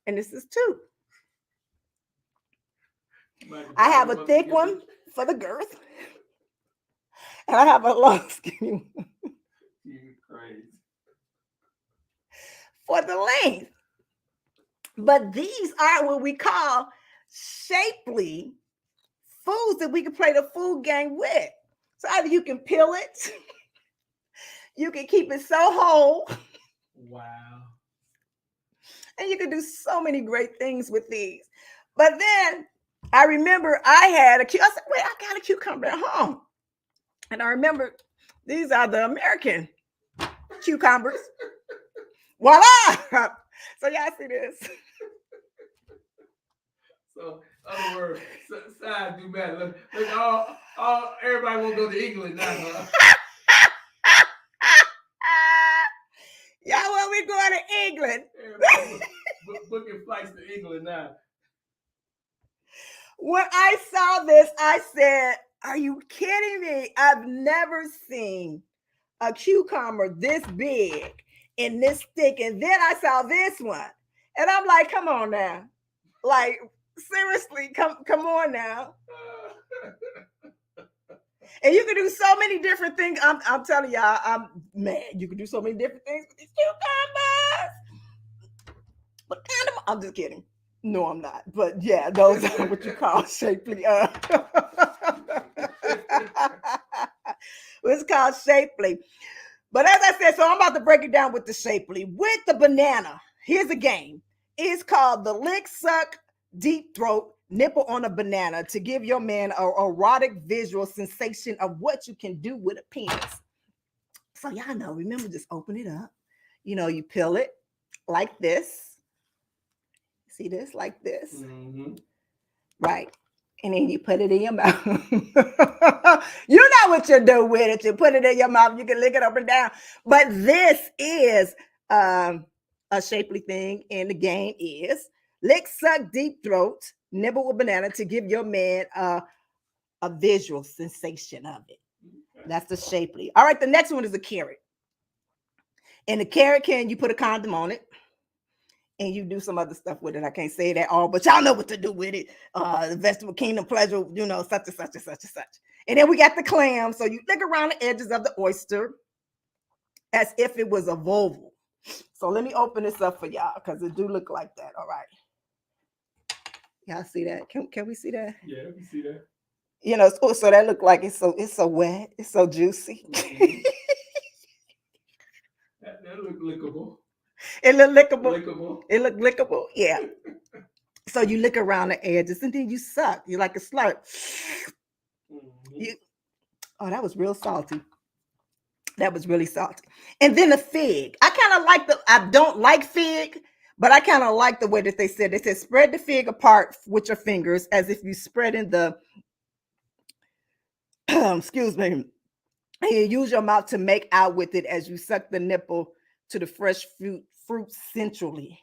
and this is two. I have a thick one for the girth, and I have a long skinny one for the length. But these are what we call shapely foods that we can play the food game with. So either you can peel it, you can keep it so whole. Wow. And you can do so many great things with these. But then I remember I said, wait, I got a cucumber at home. And I remember these are the American cucumbers. Voila! So y'all see this. So, in other words, size do matter. Look, all everybody won't go to England now. Huh? Y'all want me going to England? Booking flights to England now. When I saw this, I said, are you kidding me? I've never seen a cucumber this big and this thick. And then I saw this one. And I'm like, come on now. Like, seriously, come on now. And you can do so many different things. I'm telling y'all, you can do so many different things with these cucumbers. But I'm just kidding. No, I'm not. But yeah, those are what you call shapely. It's called shapely. But as I said, so I'm about to break it down with the shapely. With the banana, here's a game. It's called the lick, suck, deep throat, nipple on a banana to give your man an erotic visual sensation of what you can do with a penis. So y'all know, remember, just open it up. You know, you peel it like this. See this? Like this. Mm-hmm. Right. And then you put it in your mouth. You know what you do with it. You put it in your mouth. You can lick it up and down. But this is a shapely thing. And the game is lick, suck, deep throat, nibble with banana to give your man a visual sensation of it. Okay. That's the shapely. All right. The next one is a carrot. And the carrot can, you put a condom on it. And you do some other stuff with it. I can't say that all, but y'all know what to do with it. The vegetable kingdom pleasure, you know, such and such and such and such. And then we got the clam. So you lick around the edges of the oyster as if it was a volval. So let me open this up for y'all because it do look like that. All right. Y'all see that? Can we see that? Yeah, we see that. You know, so that look like it's so wet. It's so juicy. Mm-hmm. that look lickable. It look lickable. Lickable. It look lickable. Yeah. So you lick around the edges and then you suck. You like a slurp. Mm-hmm. That was real salty. That was really salty. And then the fig. I don't like fig, but I kind of like the way that they said. They said spread the fig apart with your fingers as if you spread in the excuse me. And you use your mouth to make out with it as you suck the nipple to the fresh fruit centrally.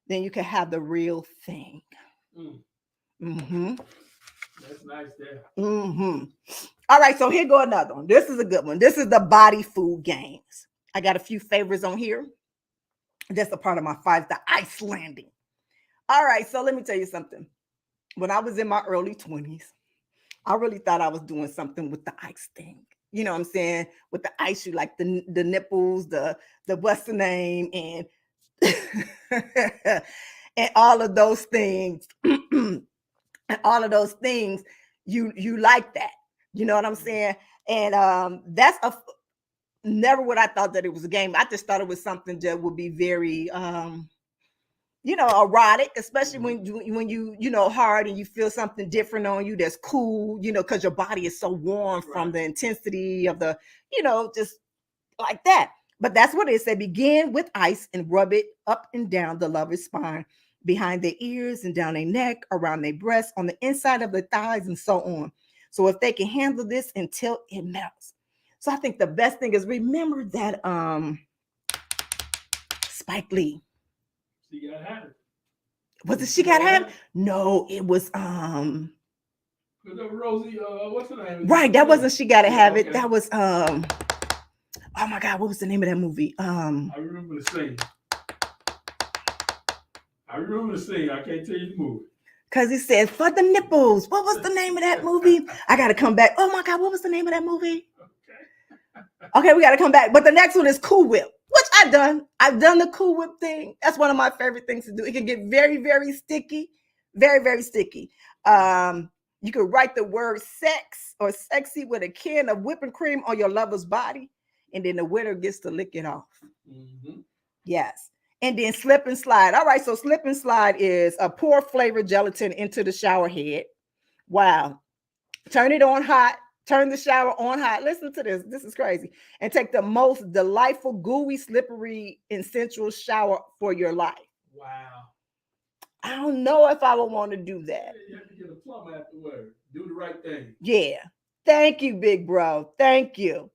Then you can have the real thing. Mm. Mm-hmm. That's nice there. All right, so here go another one. This is a good one. This is the body food games. I got a few favorites on here. That's a part of my 5, the ice landing. All right, so let me tell you something. When I was in my early 20s, I really thought I was doing something with the ice thing. You know what I'm saying? With the ice, you like the nipples, the what's the name, and and all of those things. And all of those things, you like that. You know what I'm saying? And that's never what I thought that it was a game. I just thought it was something that would be very erotic, especially when you hard and you feel something different on you that's cool, because your body is so warm from the intensity of the, just like that. But that's what it said. Begin with ice and rub it up and down the lover's spine, behind their ears and down their neck, around their breasts, on the inside of the thighs, and so on. So if they can handle this until it melts. So I think the best thing is, remember that Spike Lee. She Got Hammered. Was it She Got Hammered? No, it was Rosie, what's her name? Right, that wasn't She Gotta Have It. Okay. That was oh my God, what was the name of that movie? I remember the scene. I can't tell you the movie. Because he said, for the nipples. What was the name of that movie? I got to come back. Oh my God, what was the name of that movie? Okay, we got to come back. But the next one is Cool Whip, which I've done. I've done the Cool Whip thing. That's one of my favorite things to do. It can get very, very sticky. Very, very sticky. You could write the word sex or sexy with a can of whipping cream on your lover's body, and then the winner gets to lick it off. Yes. And then slip and slide. All right, so slip and slide is pour flavored gelatin into the shower head. Wow. Turn it on hot. Turn the shower on hot. Listen to this. This is crazy. And take the most delightful, gooey, slippery, and sensual shower for your life. Wow. I don't know if I would want to do that. You have to get a plumber afterward. Do the right thing. Yeah. Thank you, big bro. Thank you.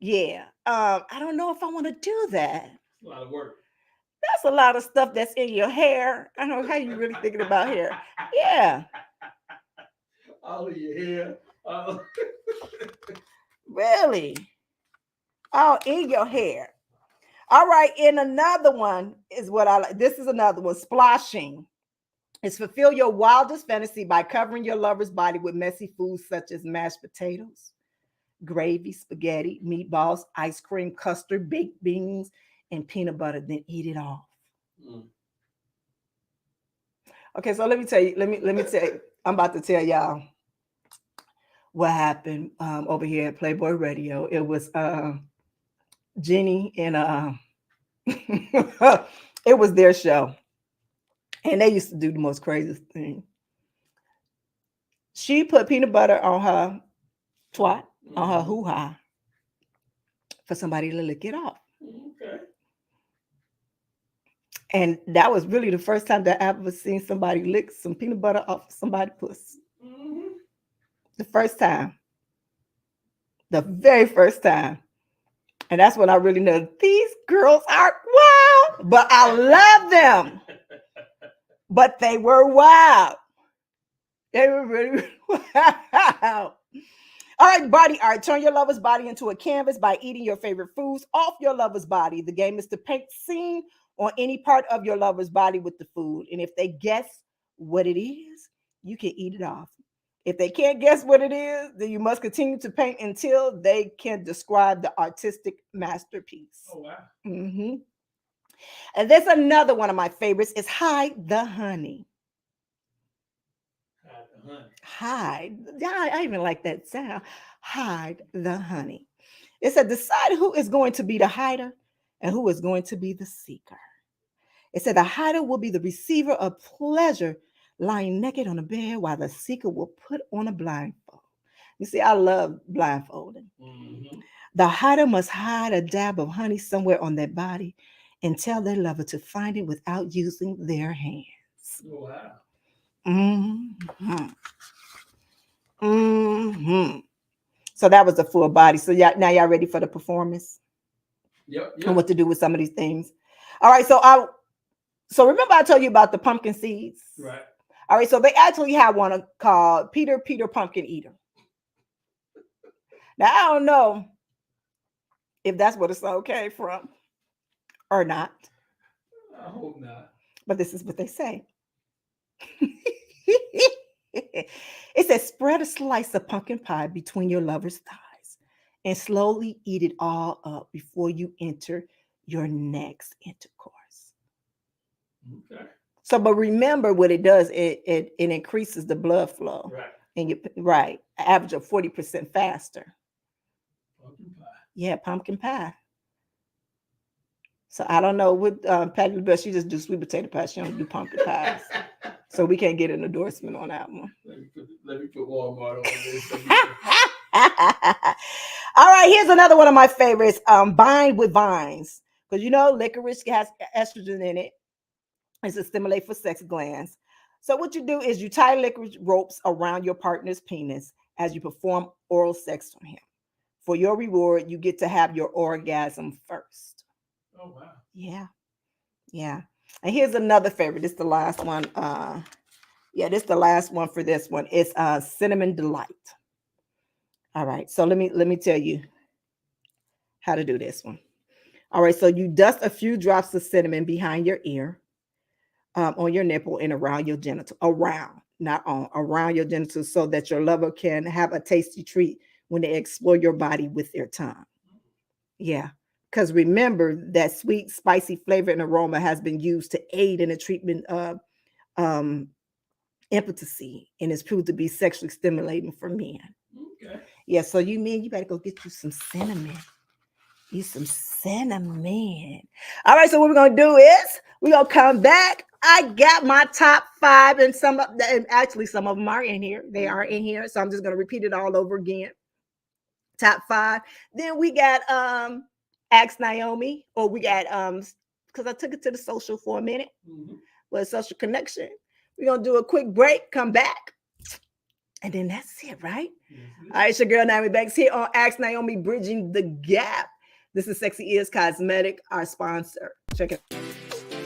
Yeah. I don't know if I want to do that. A lot of work. That's a lot of stuff that's in your hair. I don't know how you really thinking about hair. Yeah. All of your hair. Really? All in your hair. All right. And another one is what I like. This is another one. Splashing. It's fulfill your wildest fantasy by covering your lover's body with messy foods such as mashed potatoes, gravy, spaghetti, meatballs, ice cream, custard, baked beans, and peanut butter, then eat it off. Okay, so let me tell you, I'm about to tell y'all what happened over here at Playboy Radio. It was Jenny and it was their show. And they used to do the most craziest thing. She put peanut butter on her twat, on her hoo-ha, for somebody to lick it off. Okay. And that was really the first time that I ever seen somebody lick some peanut butter off somebody's pussy. The first time. The very first time. And that's when I really know these girls are wild, but I love them. But they were wild. They were really wild. All right, body art. Turn your lover's body into a canvas by eating your favorite foods off your lover's body. The game is to paint scene on any part of your lover's body with the food. And if they guess what it is, you can eat it off. If they can't guess what it is, then you must continue to paint until they can describe the artistic masterpiece. Oh, wow. And there's another one of my favorites is hide the honey. Hide the honey. Hide. Yeah, I even like that sound. Hide the honey. It said decide who is going to be the hider and who is going to be the seeker. It said the hider will be the receiver of pleasure, lying naked on a bed, while the seeker will put on a blindfold. You see, I love blindfolding. The hider must hide a dab of honey somewhere on their body and tell their lover to find it without using their hands. Oh, wow. So that was the full body. So now y'all ready for the performance? Yep. And what to do with some of these things. All right. So remember I told you about the pumpkin seeds? Right. All right, so they actually have one called Peter Pumpkin Eater. Now, I don't know if that's what the song came from or not. I hope not. But this is what they say. It says, spread a slice of pumpkin pie between your lover's thighs and slowly eat it all up before you enter your next intercourse. Okay. So, but remember what it does, it increases the blood flow. Right. And you average of 40% faster. Pumpkin pie. Yeah, pumpkin pie. So I don't know what Patty LaBelle, she just do sweet potato pie. She don't do pumpkin pies. So we can't get an endorsement on that one. Let me put Walmart on this. All right, here's another one of my favorites. Bind with vines. Because you know licorice has estrogen in it. It's a stimulate for sex glands. So what you do is you tie licorice ropes around your partner's penis as you perform oral sex on him. For your reward, you get to have your orgasm first. Oh, wow. Yeah. Yeah. And here's another favorite. This is the last one. This is the last one for this one. It's cinnamon delight. All right. So let me tell you how to do this one. All right. So you dust a few drops of cinnamon behind your ear, on your nipple and around your genital. Around your genitals, so that your lover can have a tasty treat when they explore your body with their tongue. Yeah. Because remember that sweet, spicy flavor and aroma has been used to aid in the treatment of impotency and is proved to be sexually stimulating for men. Okay. Yeah, so you better go get you some cinnamon. Use some cinnamon. All right, so what we're going to do is we're going to come back. I got my top 5 and actually some of them are in here. They are in here. So I'm just going to repeat it all over again. Top 5. Then we got Ask Naomi, or we got because I took it to the social for a minute with a social connection. We're gonna do a quick break, come back, and then that's it, right? All right, it's your girl Nyomi Banks here on Ask Naomi, Bridging the Gap. This is Sexy Is Cosmetic, our sponsor. Check it out.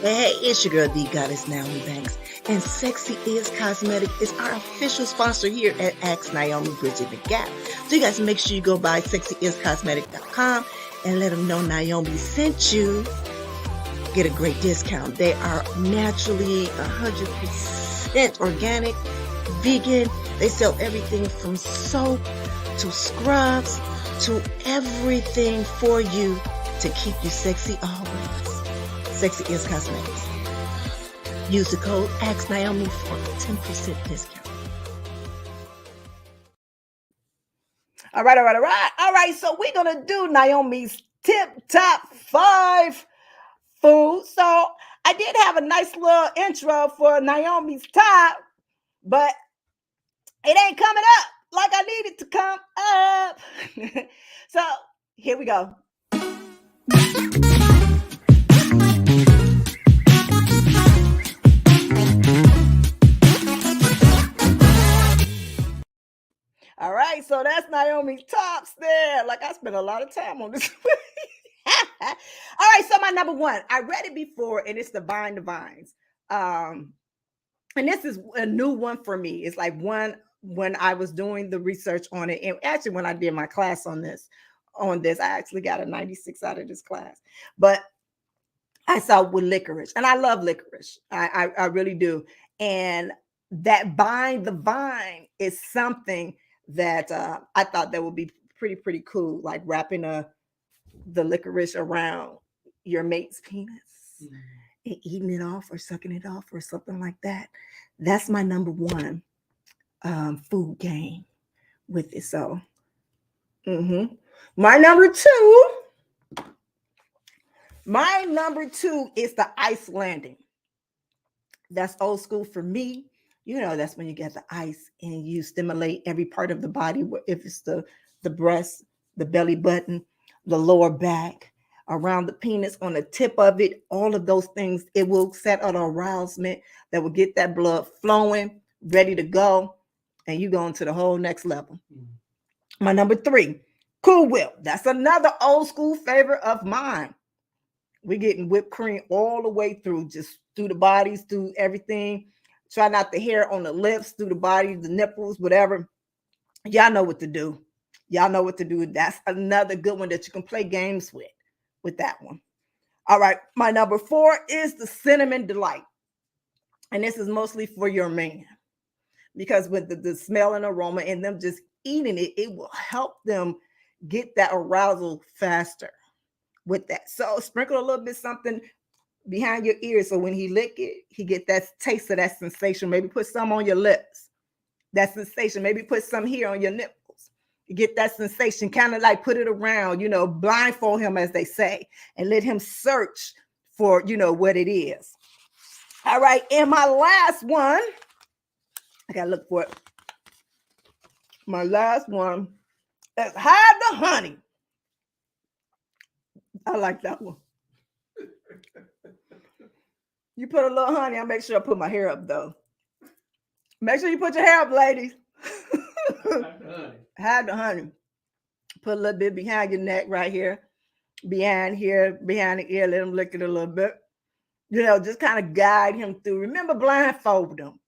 Hey, it's your girl, the goddess Naomi Banks, and Sexy Is Cosmetic is our official sponsor here at Ask Naomi, Bridging the Gap. So you guys make sure you go by sexyiscosmetic.com and let them know Naomi sent you. Get a great discount. They are naturally 100% organic, vegan. They sell everything from soap to scrubs to everything for you to keep you sexy always. Sexy Is Cosmetics. Use the code Ask Naomi for a 10% discount. All right. So we're going to do Naomi's top 5 foods. So I did have a nice little intro for Naomi's top, but it ain't coming up like I need it to come up. So here we go. All right, so that's Naomi's tops there. Like I spent a lot of time on this. All right, so my number 1, I read it before, and it's the Bind the Vines. And this is a new one for me. It's like one when I was doing the research on it, and actually when I did my class on this, I actually got a 96 out of this class. But I saw with licorice, and I love licorice. I really do. And that Bind the Vine is something that I thought that would be pretty cool, like wrapping the licorice around your mate's penis and eating it off or sucking it off or something like that. That's my number 1 food game with it. So my number 2 is the ice landing. That's old school for me. You know, that's when you get the ice and you stimulate every part of the body. If it's the breast, the belly button, the lower back, around the penis, on the tip of it, all of those things, it will set an arousement that will get that blood flowing, ready to go, and you go into the whole next level. My number 3, Cool Whip. That's another old school favorite of mine. We're getting whipped cream all the way through, just through the bodies, through everything. Try not the hair on the lips, through the body, the nipples, whatever. Y'all know what to do. Y'all know what to do. That's another good one that you can play games with that one. All right. My number 4 is the cinnamon delight. And this is mostly for your man, because with the smell and aroma and them just eating it, it will help them get that arousal faster with that. So sprinkle a little bit something behind your ears, so when he lick it, he get that taste of that sensation. Maybe put some on your lips, that sensation. Maybe put some here on your nipples. You get that sensation, kind of like put it around, blindfold him, as they say, and let him search for, what it is. All right, and my last one, I gotta look for it. My last one is hide the honey. I like that one. You put a little honey. I'll make sure I put my hair up, though. Make sure you put your hair up, ladies. Hide the honey. Put a little bit behind your neck right here. Behind the ear. Let him lick it a little bit. Just kind of guide him through. Remember, blindfold him.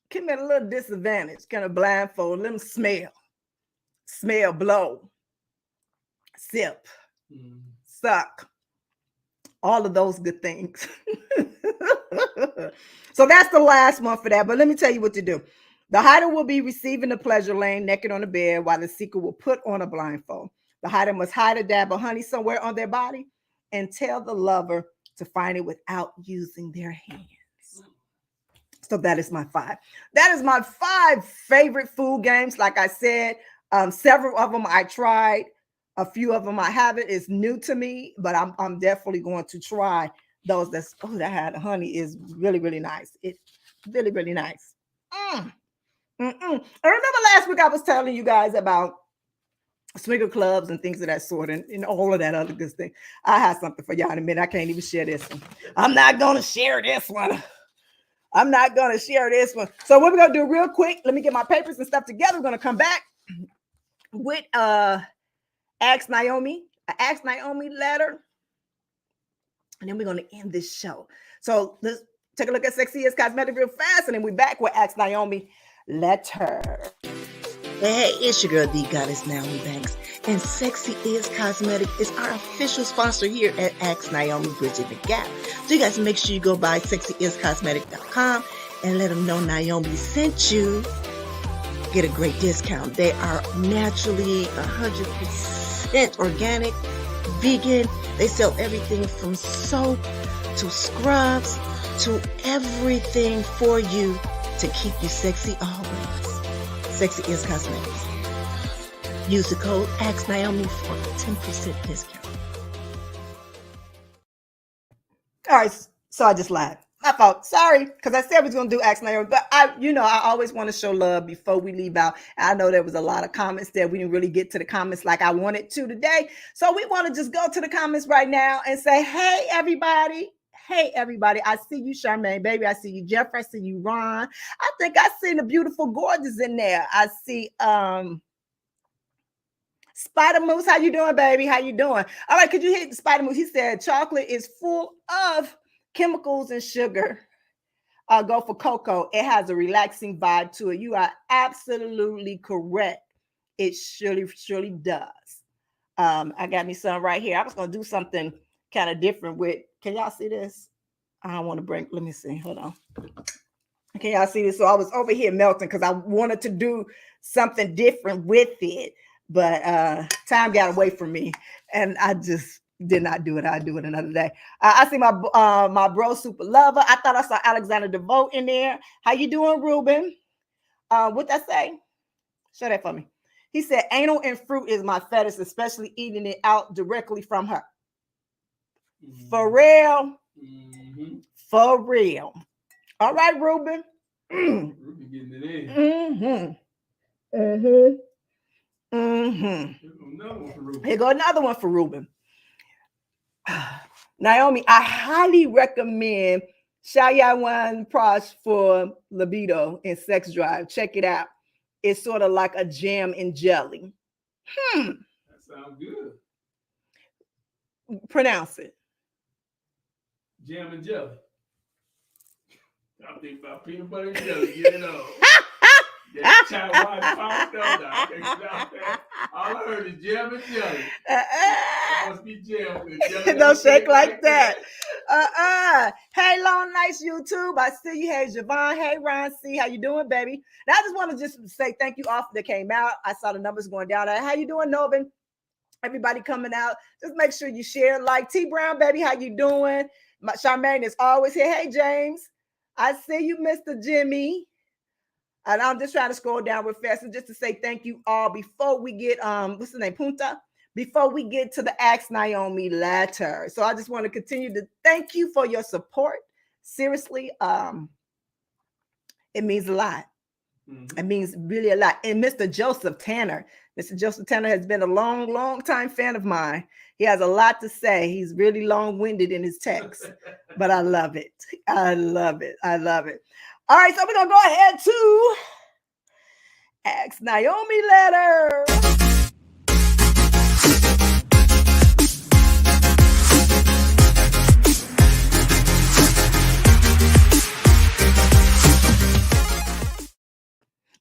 Give him at a little disadvantage. Kind of blindfold. Let him smell. Smell, blow. Sip. Suck. All of those good things. So that's the last one for that. But let me tell you what to do. The hider will be receiving the pleasure laying naked on the bed, while the seeker will put on a blindfold. The hider must hide a dab of honey somewhere on their body and tell the lover to find it without using their hands. So that is my 5. That is my 5 favorite food games. Like I said, several of them I tried. A few of them I haven't. It's new to me, but I'm definitely going to try those. That had honey is really, really nice. It's really, really nice. I remember last week I was telling you guys about swinger clubs and things of that sort, and all of that other good thing. I have something for y'all in a minute. I can't even share this one. I'm not going to share this one. So what we're going to do real quick, let me get my papers and stuff together. We're going to come back with Ask Naomi letter. And then we're going to end this show. So let's take a look at Sexy is Cosmetic real fast. And then we're back with Ask Naomi letter. Hey, it's your girl, the goddess Nyomi Banks. And Sexy is Cosmetic is our official sponsor here at Ask Naomi Bridging the Gap. So you guys make sure you go by sexyiscosmetic.com and let them know Naomi sent you. Get a great discount. They are naturally 100% organic, vegan. They sell everything from soap to scrubs to everything for you to keep you sexy always. Sexy is Cosmetics. Use the code Ask Naomi for a 10% discount. All right, so I just lied. My fault. Sorry, because I said we was going to do Ask Naomi, but I always want to show love before we leave out. I know there was a lot of comments there. We didn't really get to the comments like I wanted to today. So we want to just go to the comments right now and say, hey, everybody. Hey, everybody. I see you, Charmaine, baby. I see you, Jeff. I see you, Ron. I think I seen the beautiful gorgeous in there. I see Spider Moose. How you doing, baby? How you doing? All right, could you hit Spider Moose? He said chocolate is full of chemicals and sugar. Go for cocoa. It has a relaxing vibe to it. You are absolutely correct. It surely does. I got me some right here. I was going to do something kind of different with, can y'all see this? I don't want to break. Let me see. Hold on. Can y'all see this? So I was over here melting because I wanted to do something different with it, but time got away from me and I just did not do it. I'll do it another day. I see my bro super lover. I thought I saw Alexander DeVoe in there. How you doing, Ruben? What that say? Show that for me. He said anal and fruit is my fetish, especially eating it out directly from her. For real? Mm-hmm. For real. All right, Ruben. Ruben getting it in. Here go another one for Ruben. Naomi, I highly recommend Shayawan Prosh for libido and sex drive. Check it out. It's sort of like a jam and jelly. That sounds good. Pronounce it. Jam and jelly. I think about peanut butter and jelly. Get it on. That child wine popped out. I can't stop that. All I heard is jam and jelly. It must be jam. Don't shake like that. Hey, Long Nights YouTube. I see you. Hey, Javon. Hey, Ron C. How you doing, baby? Now, I just want to just say thank you all that came out. I saw the numbers going down. How you doing, Novin? Everybody coming out. Just make sure you share. Like T Brown, baby. How you doing? Charmaine is always here. Hey, James. I see you, Mr. Jimmy. And I'm just trying to scroll down real fast just to say thank you all before we get what's the name, Punta? Before we get to the Ask Naomi letter. So I just want to continue to thank you for your support. Seriously, it means a lot. Mm-hmm. It means really a lot. And Mr. Joseph Tanner has been a long time fan of mine. He has a lot to say. He's really long-winded in his text, but I love it. I love it. All right, so we're going to go ahead to Ask Naomi letter.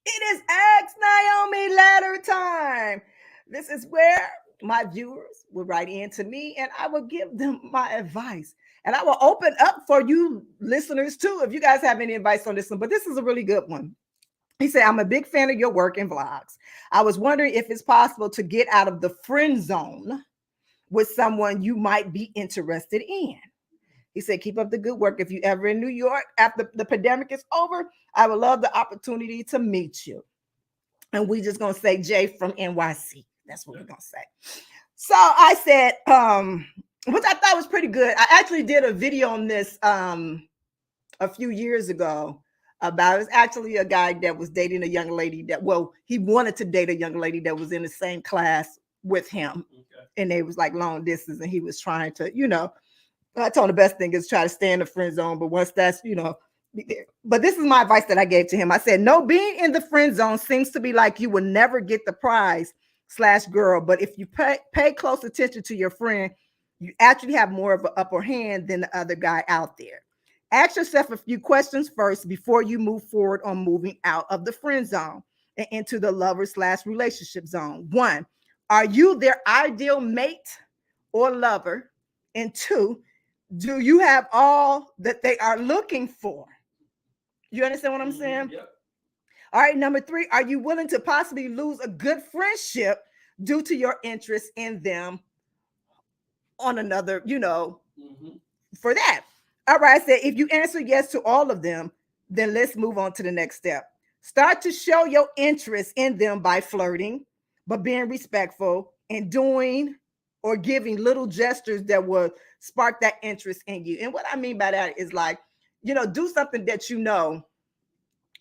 It is Ask Naomi letter time. This is where my viewers will write in to me and I will give them my advice. And I will open up for you listeners too, if you guys have any advice on this one. But this is a really good one. He said, I'm a big fan of your work and vlogs. I was wondering if it's possible to get out of the friend zone with someone you might be interested in. He said, keep up the good work. If you ever in New York after the pandemic is over, I would love the opportunity to meet you. And we just going to say Jay from NYC. That's what we're going to say. So I said, which I thought was pretty good. I actually did a video on this a few years ago about, it was actually a guy that was dating a young lady he wanted to date a young lady that was in the same class with him. Okay. And they was like long distance and he was trying to, I told him the best thing is try to stay in the friend zone. But once that's, be there. But this is my advice that I gave to him. I said, no, being in the friend zone seems to be like you will never get the prize /girl. But if you pay close attention to your friend, you actually have more of an upper hand than the other guy out there. Ask yourself a few questions first before you move forward on moving out of the friend zone and into the lover/relationship zone. 1, are you their ideal mate or lover? And 2, do you have all that they are looking for? You understand what I'm saying? Yep. All right, number 3, are you willing to possibly lose a good friendship due to your interest in them on another, for that? All right, I said, if you answer yes to all of them, then let's move on to the next step. Start to show your interest in them by flirting, but being respectful and doing or giving little gestures that will spark that interest in you. And what I mean by that is like, do something that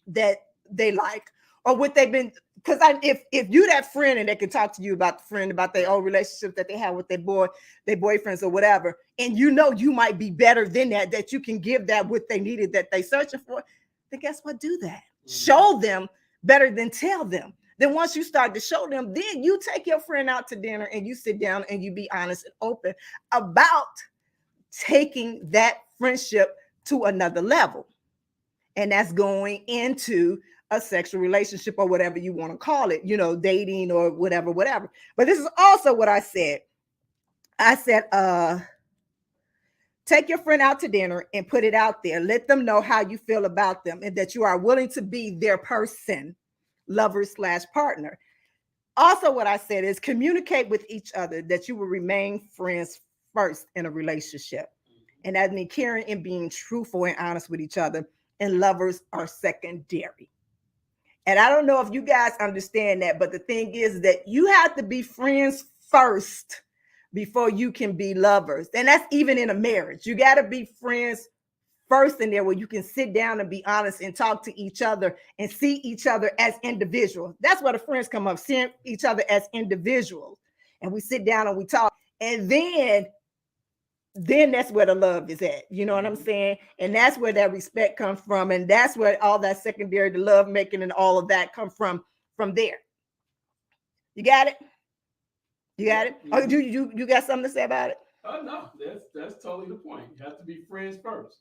that they like, or what they've been, because if you that friend and they can talk to you about the friend, about their old relationship that they have with their boyfriends or whatever, and you might be better than that you can give that what they needed that they searching for, then guess what? Do that. Mm-hmm. Show them better than tell them. Then once you start to show them, then you take your friend out to dinner and you sit down and you be honest and open about taking that friendship to another level. And that's going into a sexual relationship or whatever you want to call it, dating or whatever. But this is also what I said. I said, take your friend out to dinner and put it out there. Let them know how you feel about them and that you are willing to be their person, lover/partner. Also, what I said is communicate with each other that you will remain friends first in a relationship. And that means caring and being truthful and honest with each other. And lovers are secondary. And I don't know if you guys understand that, but the thing is that you have to be friends first before you can be lovers. And that's even in a marriage. You got to be friends first in there where you can sit down and be honest and talk to each other and see each other as individuals. That's where the friends come up, seeing each other as individuals. And we sit down and we talk. And then that's where the love is at. You know what I'm saying? And that's where that respect comes from. And that's where all that secondary, the love making and all of that come from there. You got it? You got it? Oh, you got something to say about it? Oh, no, that's totally the point. You have to be friends first,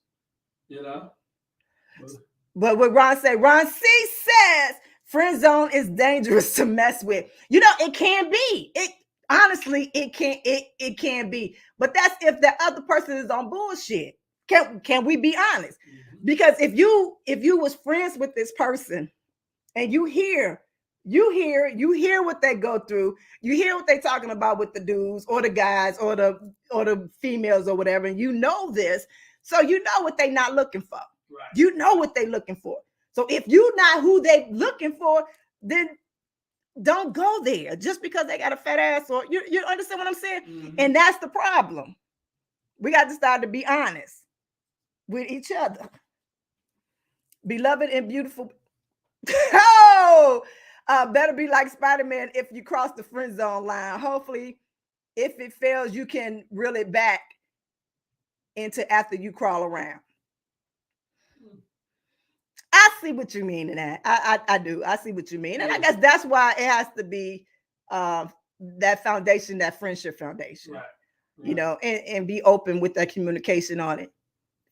But what Ron C says, friend zone is dangerous to mess with. You know, it can be. It honestly, it can be. But that's if the other person is on bullshit. Can we be honest? Because if you was friends with this person and you hear what they go through, you hear what they're talking about with the dudes or the guys or the females or whatever, and you know this, so you know what they're not looking for. Right. You know what they're looking for. So if you're not who they're looking for, then don't go there just because they got a fat ass, or you understand what I'm saying? Mm-hmm. And that's the problem. We got to start to be honest with each other. Beloved and beautiful. Oh, better be like Spider-Man if you cross the friend zone line. Hopefully, if it fails, you can reel it back into after you crawl around. I see what you mean in that. I do. I see what you mean. And I guess that's why it has to be that foundation, that friendship foundation. Right. You know, and be open with that communication on it.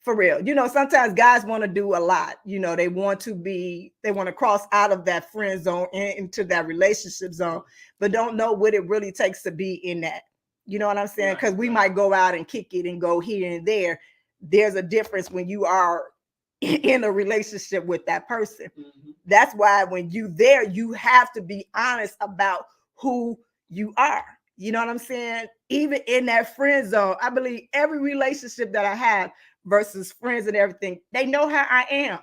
For real. You know, sometimes guys want to do a lot. You know, they want to cross out of that friend zone into that relationship zone, but don't know what it really takes to be in that. You know what I'm saying? Because we might go out and kick it and go here and there. There's a difference when you are in a relationship with that person. Mm-hmm. That's why when you there, you have to be honest about who you are. You know what I'm saying? Even in that friend zone, I believe every relationship that I have versus friends and everything, they know how I am.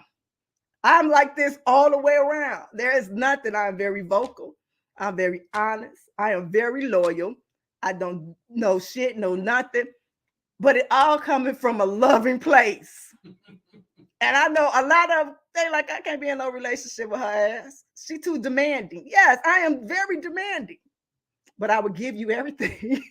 I'm like this all the way around. There is nothing. I'm very vocal. I'm very honest. I am very loyal. I don't know shit, know nothing, but it all coming from a loving place. And I know a lot of they like, I can't be in no relationship with her ass. She too demanding. Yes, I am very demanding, but I would give you everything.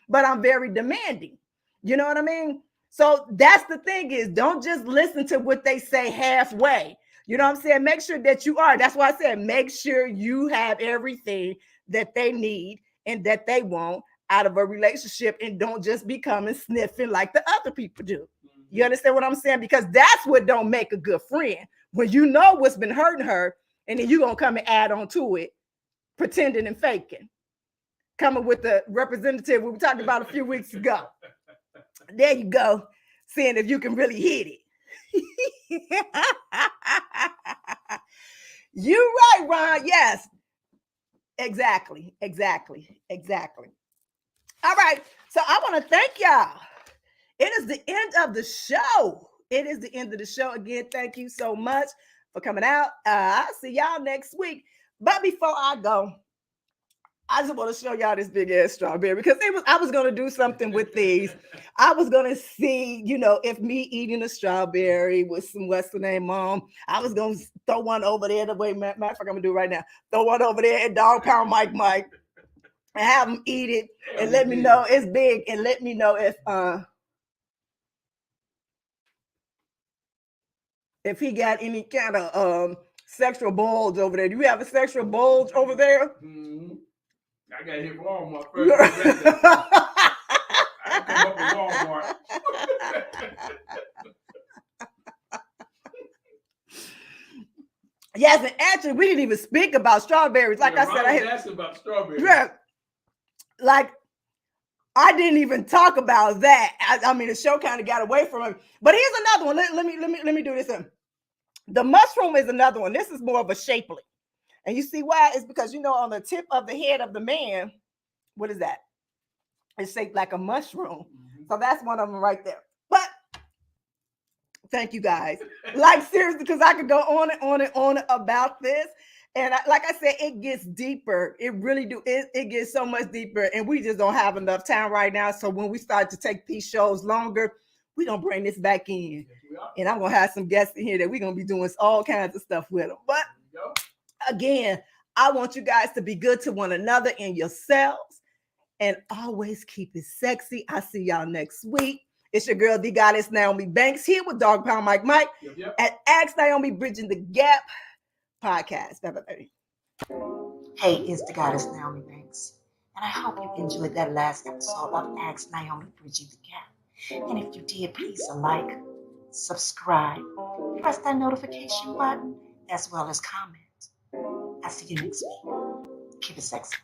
But I'm very demanding. You know what I mean? So that's the thing is, don't just listen to what they say halfway. You know what I'm saying? Make sure that you are. That's why I said, make sure you have everything that they need and that they want out of a relationship, and don't just be coming sniffing like the other people do. You understand what I'm saying? Because that's what don't make a good friend. When you know what's been hurting her, and then you're going to come and add on to it, pretending and faking. Coming with the representative we were talking about a few weeks ago. There you go. Seeing if you can really hit it. You're right, Ron. Yes. Exactly. All right. So I want to thank y'all. It is the end of the show. It is the end of the show. Again, thank you so much for coming out. I'll see y'all next week. But before I go, I just want to show y'all this big ass strawberry, because I was going to do something with these. I was going to see, you know, if me eating a strawberry with some what's the name, Mom. I was going to throw one over there the way, matter of fact, I'm going to do it right now. Throw one over there at Dog Pound Mike, and have them eat it and let me know it's big, and let me know if he got any kind of sexual bulge over there. Do you have a sexual bulge over there? Mm-hmm. I got hit Walmart first. I come up with Walmart. Yes, and actually, we didn't even speak about strawberries. Like I said, I asked about strawberries. Yeah, like I didn't even talk about that. I mean, the show kind of got away from it. But here's another one. Let me do this. The mushroom is another one. This is more of a shapely. And you see why? It's because, you know, on the tip of the head of the man, what is that? It's shaped like a mushroom. Mm-hmm. So that's one of them right there. But thank you guys. Like, seriously, because I could go on and on about this. And like I said, it gets deeper. It really do. It gets so much deeper. And we just don't have enough time right now. So when we start to take these shows longer, we're going to bring this back in. Yes, and I'm going to have some guests in here that we're going to be doing all kinds of stuff with them. But again, I want you guys to be good to one another and yourselves, and always keep it sexy. I see y'all next week. It's your girl, the goddess Naomi Banks, here with Dog Pound Mike at Ask Naomi Bridging the Gap podcast. Bye. Hey, it's the goddess Naomi Banks, and I hope you enjoyed that last episode of Ask Naomi Bridging the Gap. And if you did, please like, subscribe, press that notification button as well as comment. I'll see you next week. Keep it sexy.